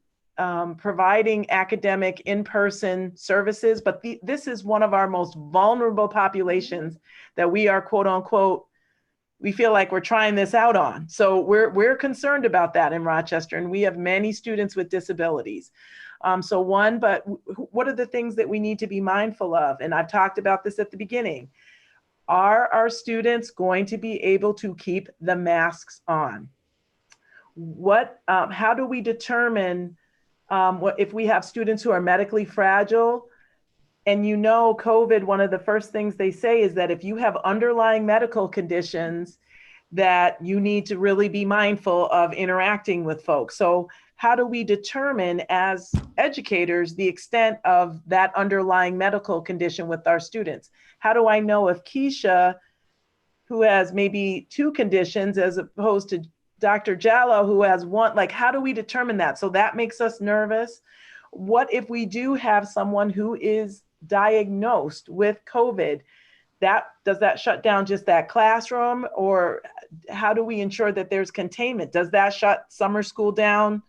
providing academic in-person services, but this is one of our most vulnerable populations that we are, quote unquote, we feel like we're trying this out on. So we're concerned about that in Rochester, and we have many students with disabilities. So one, but what are the things that we need to be mindful of? And I've talked about this at the beginning. Are our students going to be able to keep the masks on? How do we determine if we have students who are medically fragile? And COVID, one of the first things they say is that if you have underlying medical conditions, that you need to really be mindful of interacting with folks. So how do we determine as educators the extent of that underlying medical condition with our students? How do I know if Keisha, who has maybe 2 conditions as opposed to Dr. Jallo, who has 1, like, how do we determine that? So that makes us nervous. What if we do have someone who is diagnosed with COVID? Does that shut down just that classroom, or how do we ensure that there's containment? Does that shut summer school down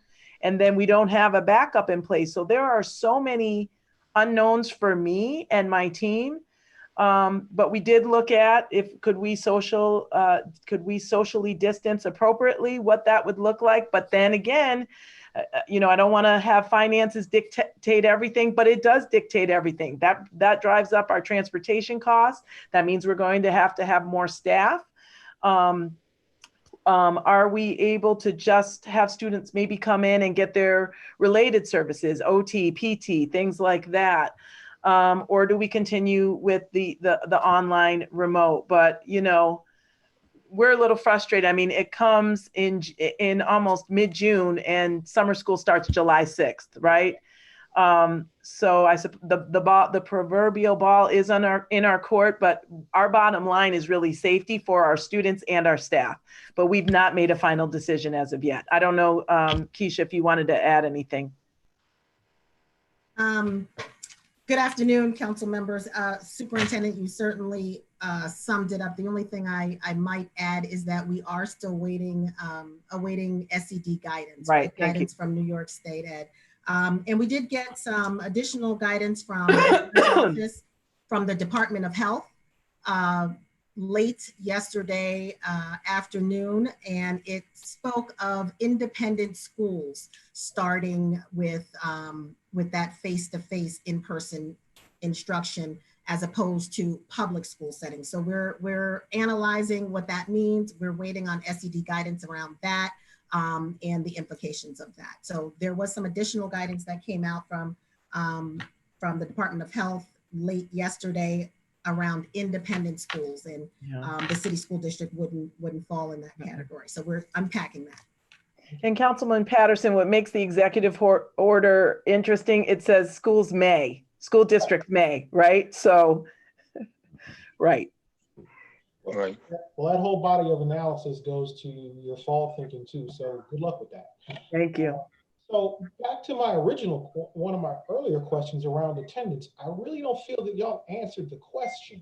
and then we don't have a backup in place? So there are so many unknowns for me and my team. But we did look at could we socially distance appropriately, what that would look like. But then again, I don't want to have finances dictate everything, but it does dictate everything. That drives up our transportation costs. That means we're going to have more staff. Are we able to just have students maybe come in and get their related services, OT, PT, things like that? Or do we continue with the online remote? But, we're a little frustrated. I mean, it comes in almost mid-June and summer school starts July 6th, right? So the proverbial ball is in our court, but our bottom line is really safety for our students and our staff. But we've not made a final decision as of yet. I don't know, Keisha, if you wanted to add anything. Good afternoon, council members. Superintendent, you certainly summed it up. The only thing I might add is that we are still awaiting SED guidance, right? Guidance from New York State Ed. And we did get some additional guidance from the Department of Health late yesterday afternoon, and it spoke of independent schools starting with that face-to-face in-person instruction as opposed to public school settings. So we're analyzing what that means. We're waiting on SED guidance around that and the implications of that. So there was some additional guidance that came out from the Department of Health late yesterday around independent schools, and the city school district wouldn't fall in that category. So we're unpacking that. And Councilman Patterson, what makes the executive order interesting, it says school districts may, right? So, right. Right. Well, that whole body of analysis goes to your fall thinking too. So good luck with that. Thank you. So back to one of my earlier questions around attendance. I really don't feel that y'all answered the question.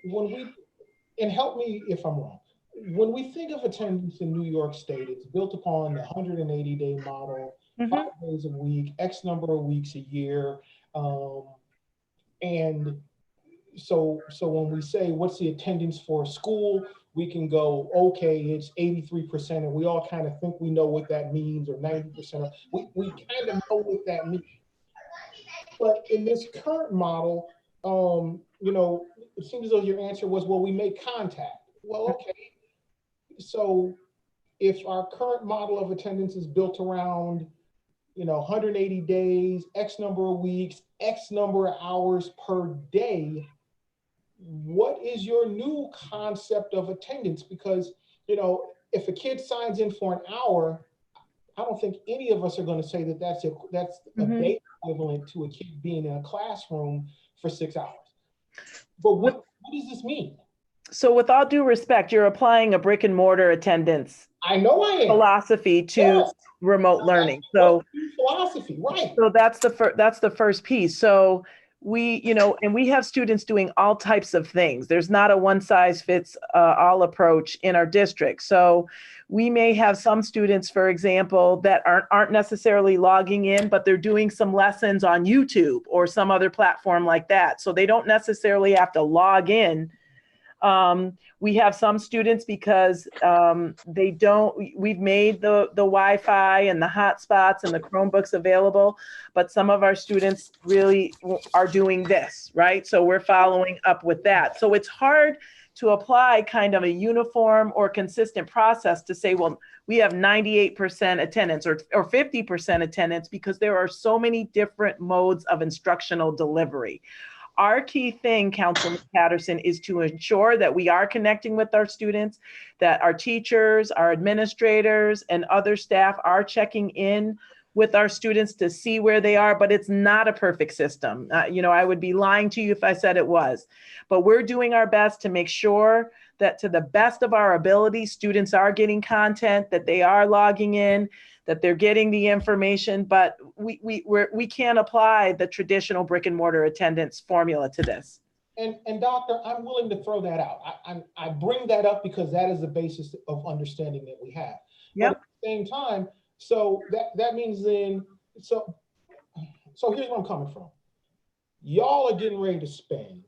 And help me if I'm wrong. When we think of attendance in New York State, it's built upon the 180-day model, 5 days a week, X number of weeks a year. And so when we say, what's the attendance for a school, we can go, okay, it's 83%, and we all kind of think we know what that means, or 90%. We kind of know what that means. But in this current model, it seems as though your answer was, well, we make contact. Well, okay. So if our current model of attendance is built around, 180 days, X number of weeks, X number of hours per day, what is your new concept of attendance? Because, if a kid signs in for an hour, I don't think any of us are going to say that that's a day equivalent to a kid being in a classroom for 6 hours. But what does this mean? So with all due respect, you're applying a brick and mortar attendance philosophy to remote learning. So philosophy, right. So that's the first piece. So we, and we have students doing all types of things. There's not a one size fits all approach in our district. So we may have some students, for example, that aren't necessarily logging in, but they're doing some lessons on YouTube or some other platform like that. So they don't necessarily have to log in. We have some students because we've made the Wi-Fi and the hotspots and the Chromebooks available, but some of our students really are doing this, right? So we're following up with that. So it's hard to apply kind of a uniform or consistent process to say, well, we have 98% attendance or 50% attendance, because there are so many different modes of instructional delivery. our key thing, Councilman Patterson, is to ensure that we are connecting with our students, that our teachers, our administrators, and other staff are checking in with our students to see where they are, but it's not a perfect system. I would be lying to you if I said it was, but we're doing our best to make sure that to the best of our ability, students are getting content, that they are logging in, that they're getting the information, but we can't apply the traditional brick and mortar attendance formula to this. And doctor, I'm willing to throw that out. I bring that up because that is the basis of understanding that we have. Yep. But at the same time, so that means then, so here's where I'm coming from. Y'all are getting ready to spend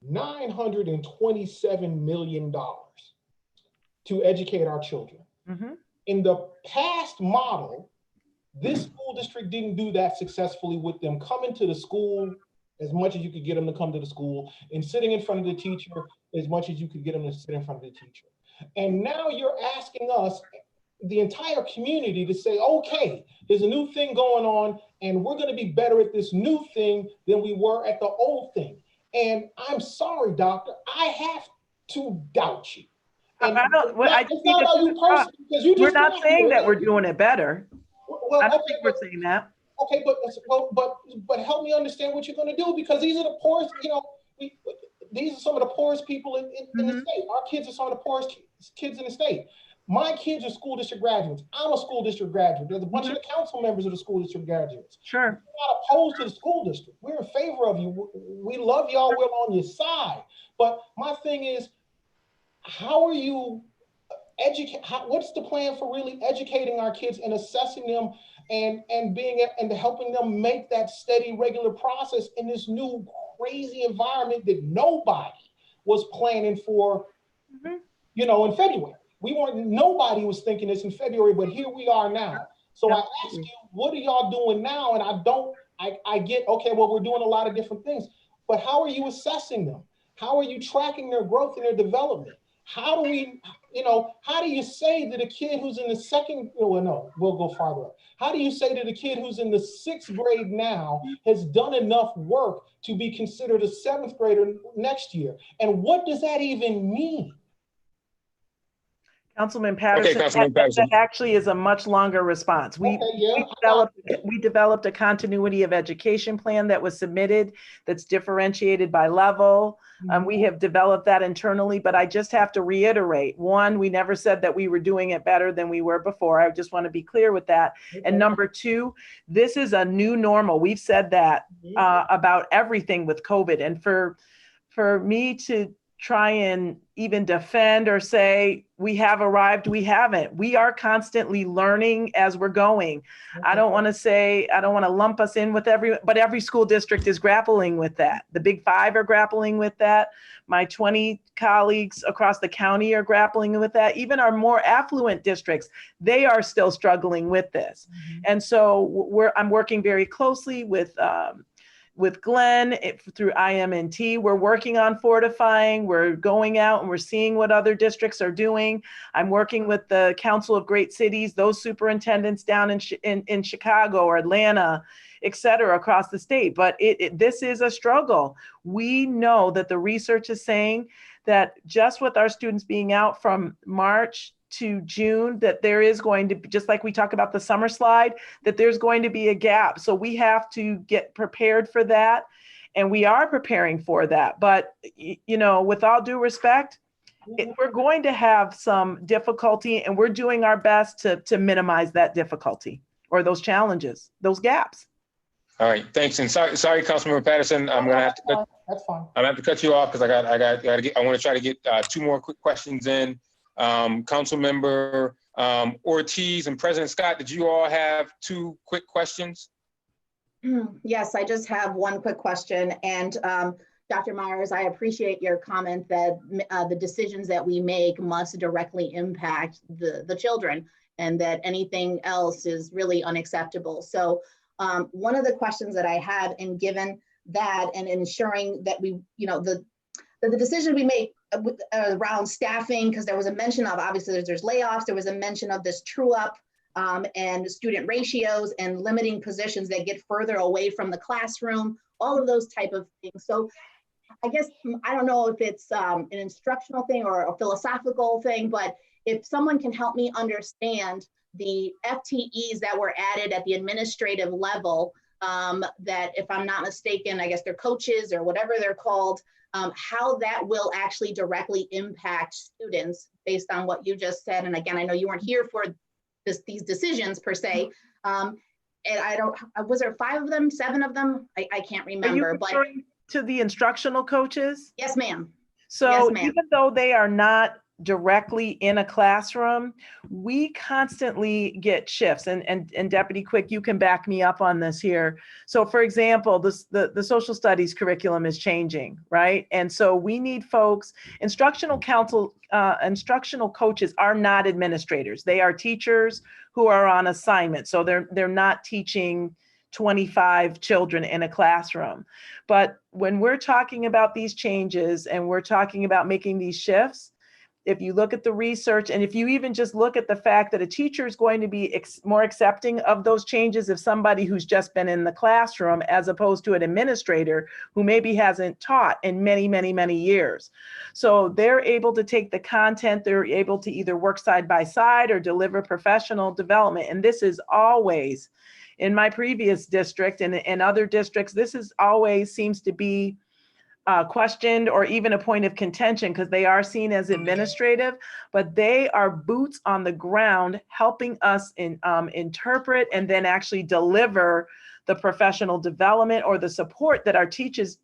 $927 million to educate our children. Mm-hmm. In the past model, this school district didn't do that successfully with them coming to the school as much as you could get them to come to the school and sitting in front of the teacher as much as you could get them to sit in front of the teacher. And now you're asking us, the entire community, to say, okay, there's a new thing going on and we're going to be better at this new thing than we were at the old thing. And I'm sorry, doctor, I have to doubt you. And I don't, well, I it's not about you personally, because you just we're not saying that we're doing it better. Well, I don't think we're saying that. Okay, but help me understand what you're going to do, because these are the poorest, these are some of the poorest people in the state. Our kids are some of the poorest kids in the state. My kids are school district graduates. I'm a school district graduate. There's a bunch of the council members of the school district graduates. Sure. We're not opposed to the school district. We're in favor of you. We love y'all. We're on your side. But my thing is, how are you what's the plan for really educating our kids and assessing them and helping them make that steady, regular process in this new crazy environment that nobody was planning for, in February. Nobody was thinking this in February, but here we are now. So I ask you, what are y'all doing now? And I get, okay, well, we're doing a lot of different things, but how are you assessing them? How are you tracking their growth and their development? How do we, how do you say that a kid who's in the we'll go farther up. How do you say that a kid who's in the 6th grade now has done enough work to be considered a 7th grader next year? And what does that even mean? Councilman Patterson, that actually is a much longer response. We developed a continuity of education plan that was submitted that's differentiated by level. We have developed that internally, but I just have to reiterate, one, we never said that we were doing it better than we were before. I just want to be clear with that. And number two, this is a new normal. We've said that about everything with COVID. And for me to try and even defend or say we have arrived, we haven't. We are constantly learning as we're going. I don't want to lump us in with but every school district is grappling with that. The Big Five are grappling with that. My 20 colleagues across the county are grappling with that. Even our more affluent districts, they are still struggling with this. And so I'm working very closely with Glenn through IMNT. We're working on fortifying. We're going out and we're seeing what other districts are doing. I'm working with the Council of Great Cities, those superintendents down in Chicago or Atlanta, et cetera, across the state. But this is a struggle. We know that the research is saying that just with our students being out from March to June, that there is going to be, just like we talk about the summer slide, that there's going to be a gap. So we have to get prepared for that. And we are preparing for that. But, with all due respect, we're going to have some difficulty, and we're doing our best to minimize that difficulty or those challenges, those gaps. All right, thanks. And sorry, Councilmember Patterson, I'm gonna have to cut. That's fine. I'm gonna have to cut you off because I want to try to get 2 more quick questions in. Councilmember Ortiz and President Scott, did you all have 2 quick questions? Yes, I just have 1 quick question. And Dr. Myers, I appreciate your comment that the decisions that we make must directly impact the children and that anything else is really unacceptable. So one of the questions that I had, and given that and ensuring that we, the decision we make around staffing, because there was a mention of, obviously there's layoffs, there was a mention of this true up and student ratios and limiting positions that get further away from the classroom, all of those type of things. So I guess, I don't know if it's an instructional thing or a philosophical thing, but if someone can help me understand the FTEs that were added at the administrative level, that if I'm not mistaken, I guess they're coaches or whatever they're called, how that will actually directly impact students based on what you just said. And again, I know you weren't here for these decisions per se. And I don't, was there 5 of them, 7 of them? I can't remember. Are you referring to the instructional coaches? Yes, ma'am. So Yes, ma'am. even though they are not directly in a classroom, we constantly get shifts, and Deputy Quick, you can back me up on this here. So for example, the social studies curriculum is changing, right? And so we need folks, instructional coaches are not administrators. They are teachers who are on assignment. So they're not teaching 25 children in a classroom. But when we're talking about these changes and we're talking about making these shifts, if you look at the research, and if you even just look at the fact that a teacher is going to be more accepting of those changes if somebody who's just been in the classroom, as opposed to an administrator who maybe hasn't taught in many, many, many years. So they're able to take the content, they're able to either work side by side or deliver professional development. And this is always, in my previous district and in other districts, this is always seems to be questioned or even a point of contention because they are seen as administrative, but they are boots on the ground helping us interpret and then actually deliver the professional development or the support that our teachers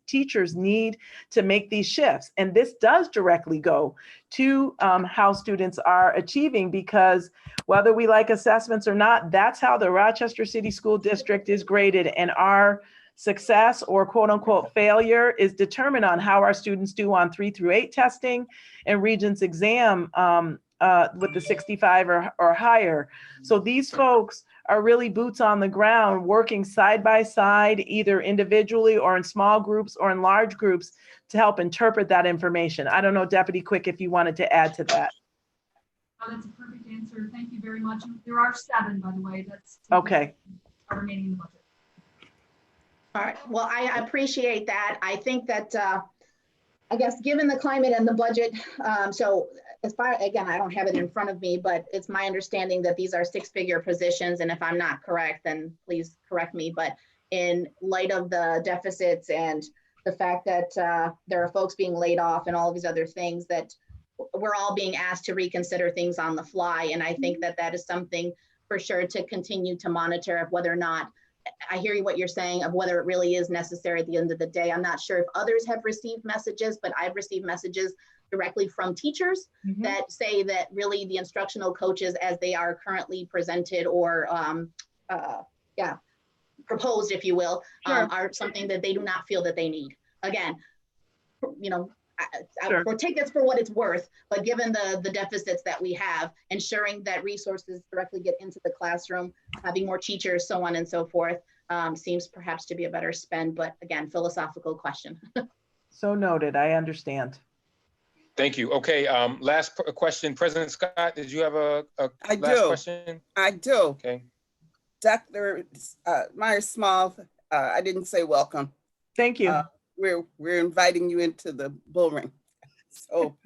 need to make these shifts. And this does directly go to how students are achieving, because whether we like assessments or not, that's how the Rochester City School District is graded, and our success or quote unquote failure is determined on how our students do on 3 through 8 testing and Regents exam with the 65 or higher. So these folks are really boots on the ground, working side by side, either individually or in small groups or in large groups to help interpret that information. I don't know, Deputy Quick, if you wanted to add to that. Oh, that's a perfect answer. Thank you very much. There are 7, by the way. That's okay. Are remaining in the budget. All right, well, I appreciate that. I think that, I guess, given the climate and the budget, so as far, again, I don't have it in front of me, but it's my understanding that these are 6-figure positions. And if I'm not correct, then please correct me. But in light of the deficits and the fact that there are folks being laid off and all of these other things, that we're all being asked to reconsider things on the fly. And I think that that is something for sure to continue to monitor of whether or not, I hear what you're saying of whether it really is necessary at the end of the day. I'm not sure if others have received messages, but I've received messages directly from teachers that say that really the instructional coaches as they are currently presented or proposed, if you will, are something that they do not feel that they need. Again, you know, I'll take this for what it's worth, but given the deficits that we have, ensuring that resources directly get into the classroom, having more teachers, so on and so forth, seems perhaps to be a better spend, but again, philosophical question. So noted, I understand. Thank you. Okay, last question. President Scott, did you have a last question? I do. Okay. Dr. Myers-Small, I didn't say welcome. Thank you. We're inviting you into the bull ring. So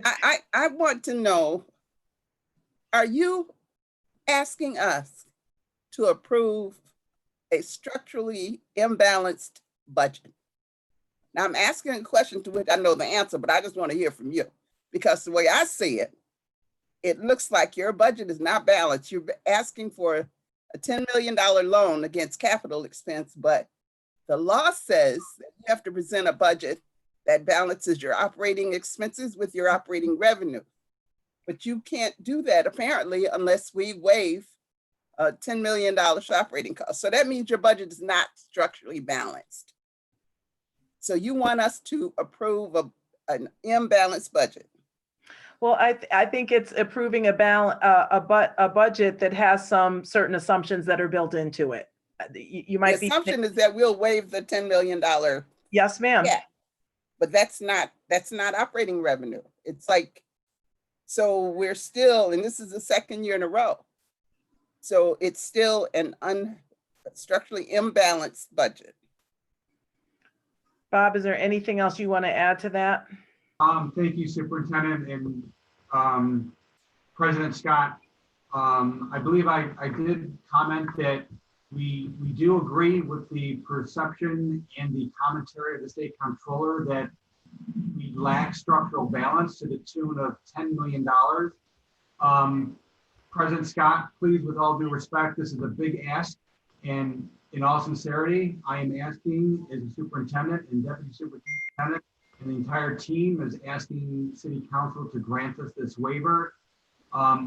I want to know, are you asking us to approve a structurally imbalanced budget? Now I'm asking a question to which I know the answer, but I just want to hear from you, because the way I see it, it looks like your budget is not balanced. You're asking for a $10 million loan against capital expense, but the law says that you have to present a budget that balances your operating expenses with your operating revenue. But you can't do that apparently unless we waive $10 million operating costs. So that means your budget is not structurally balanced. So you want us to approve an imbalanced budget? Well, I think it's approving a budget that has some certain assumptions that are built into it. You might the assumption is that we'll waive the $10 million. Yes, ma'am. Yeah, but that's not operating revenue. It's like, so we're still, and this is the 2nd year in a row. So it's still an structurally imbalanced budget. Bob, is there anything else you want to add to that? Thank you, Superintendent and President Scott. I believe I did comment that we do agree with the perception and the commentary of the state comptroller that we lack structural balance to the tune of $10 million. President Scott, please, with all due respect, this is a big ask, and in all sincerity, I am asking as a superintendent and deputy superintendent, and the entire team is asking City Council to grant us this waiver.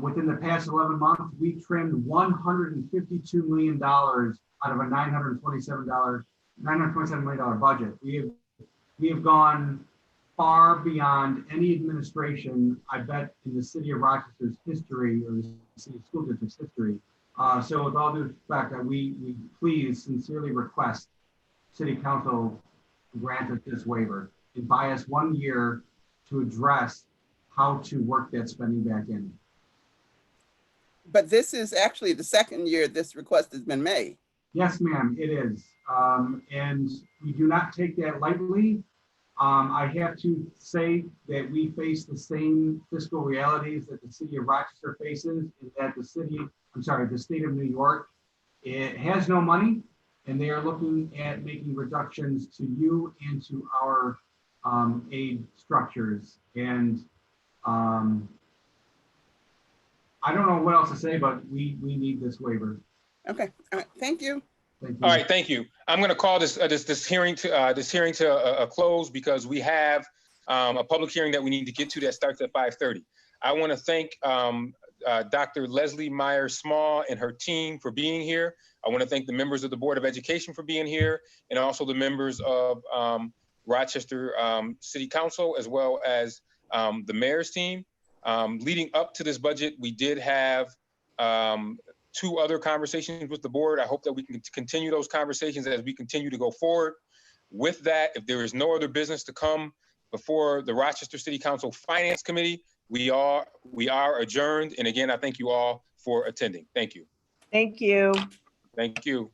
Within the past 11 months, we trimmed $152 million out of a $927 million budget. We have gone far beyond any administration, I bet, in the city of Rochester's history or the city school district's history. So with all due respect, we please sincerely request City Council to grant us this waiver and buy us 1 year to address how to work that spending back in. But this is actually the second year this request has been made. Yes, ma'am, it is. And we do not take that lightly. I have to say that we face the same fiscal realities that the city of Rochester faces, in that the state of New York, it has no money, and they are looking at making reductions to you and to our aid structures. And I don't know what else to say, but we need this waiver. Okay, all right, thank you. Thank you. All right, thank you. I'm going to call this hearing to a close because we have a public hearing that we need to get to that starts at 5:30. I want to thank Dr. Leslie Meyer-Small and her team for being here. I want to thank the members of the Board of Education for being here, and also the members of Rochester City Council, as well as the mayor's team. Leading up to this budget, we did have 2 other conversations with the board. I hope that we can continue those conversations as we continue to go forward. With that, if there is no other business to come before the Rochester City Council Finance Committee, we are adjourned. And again, I thank you all for attending. Thank you. Thank you. Thank you.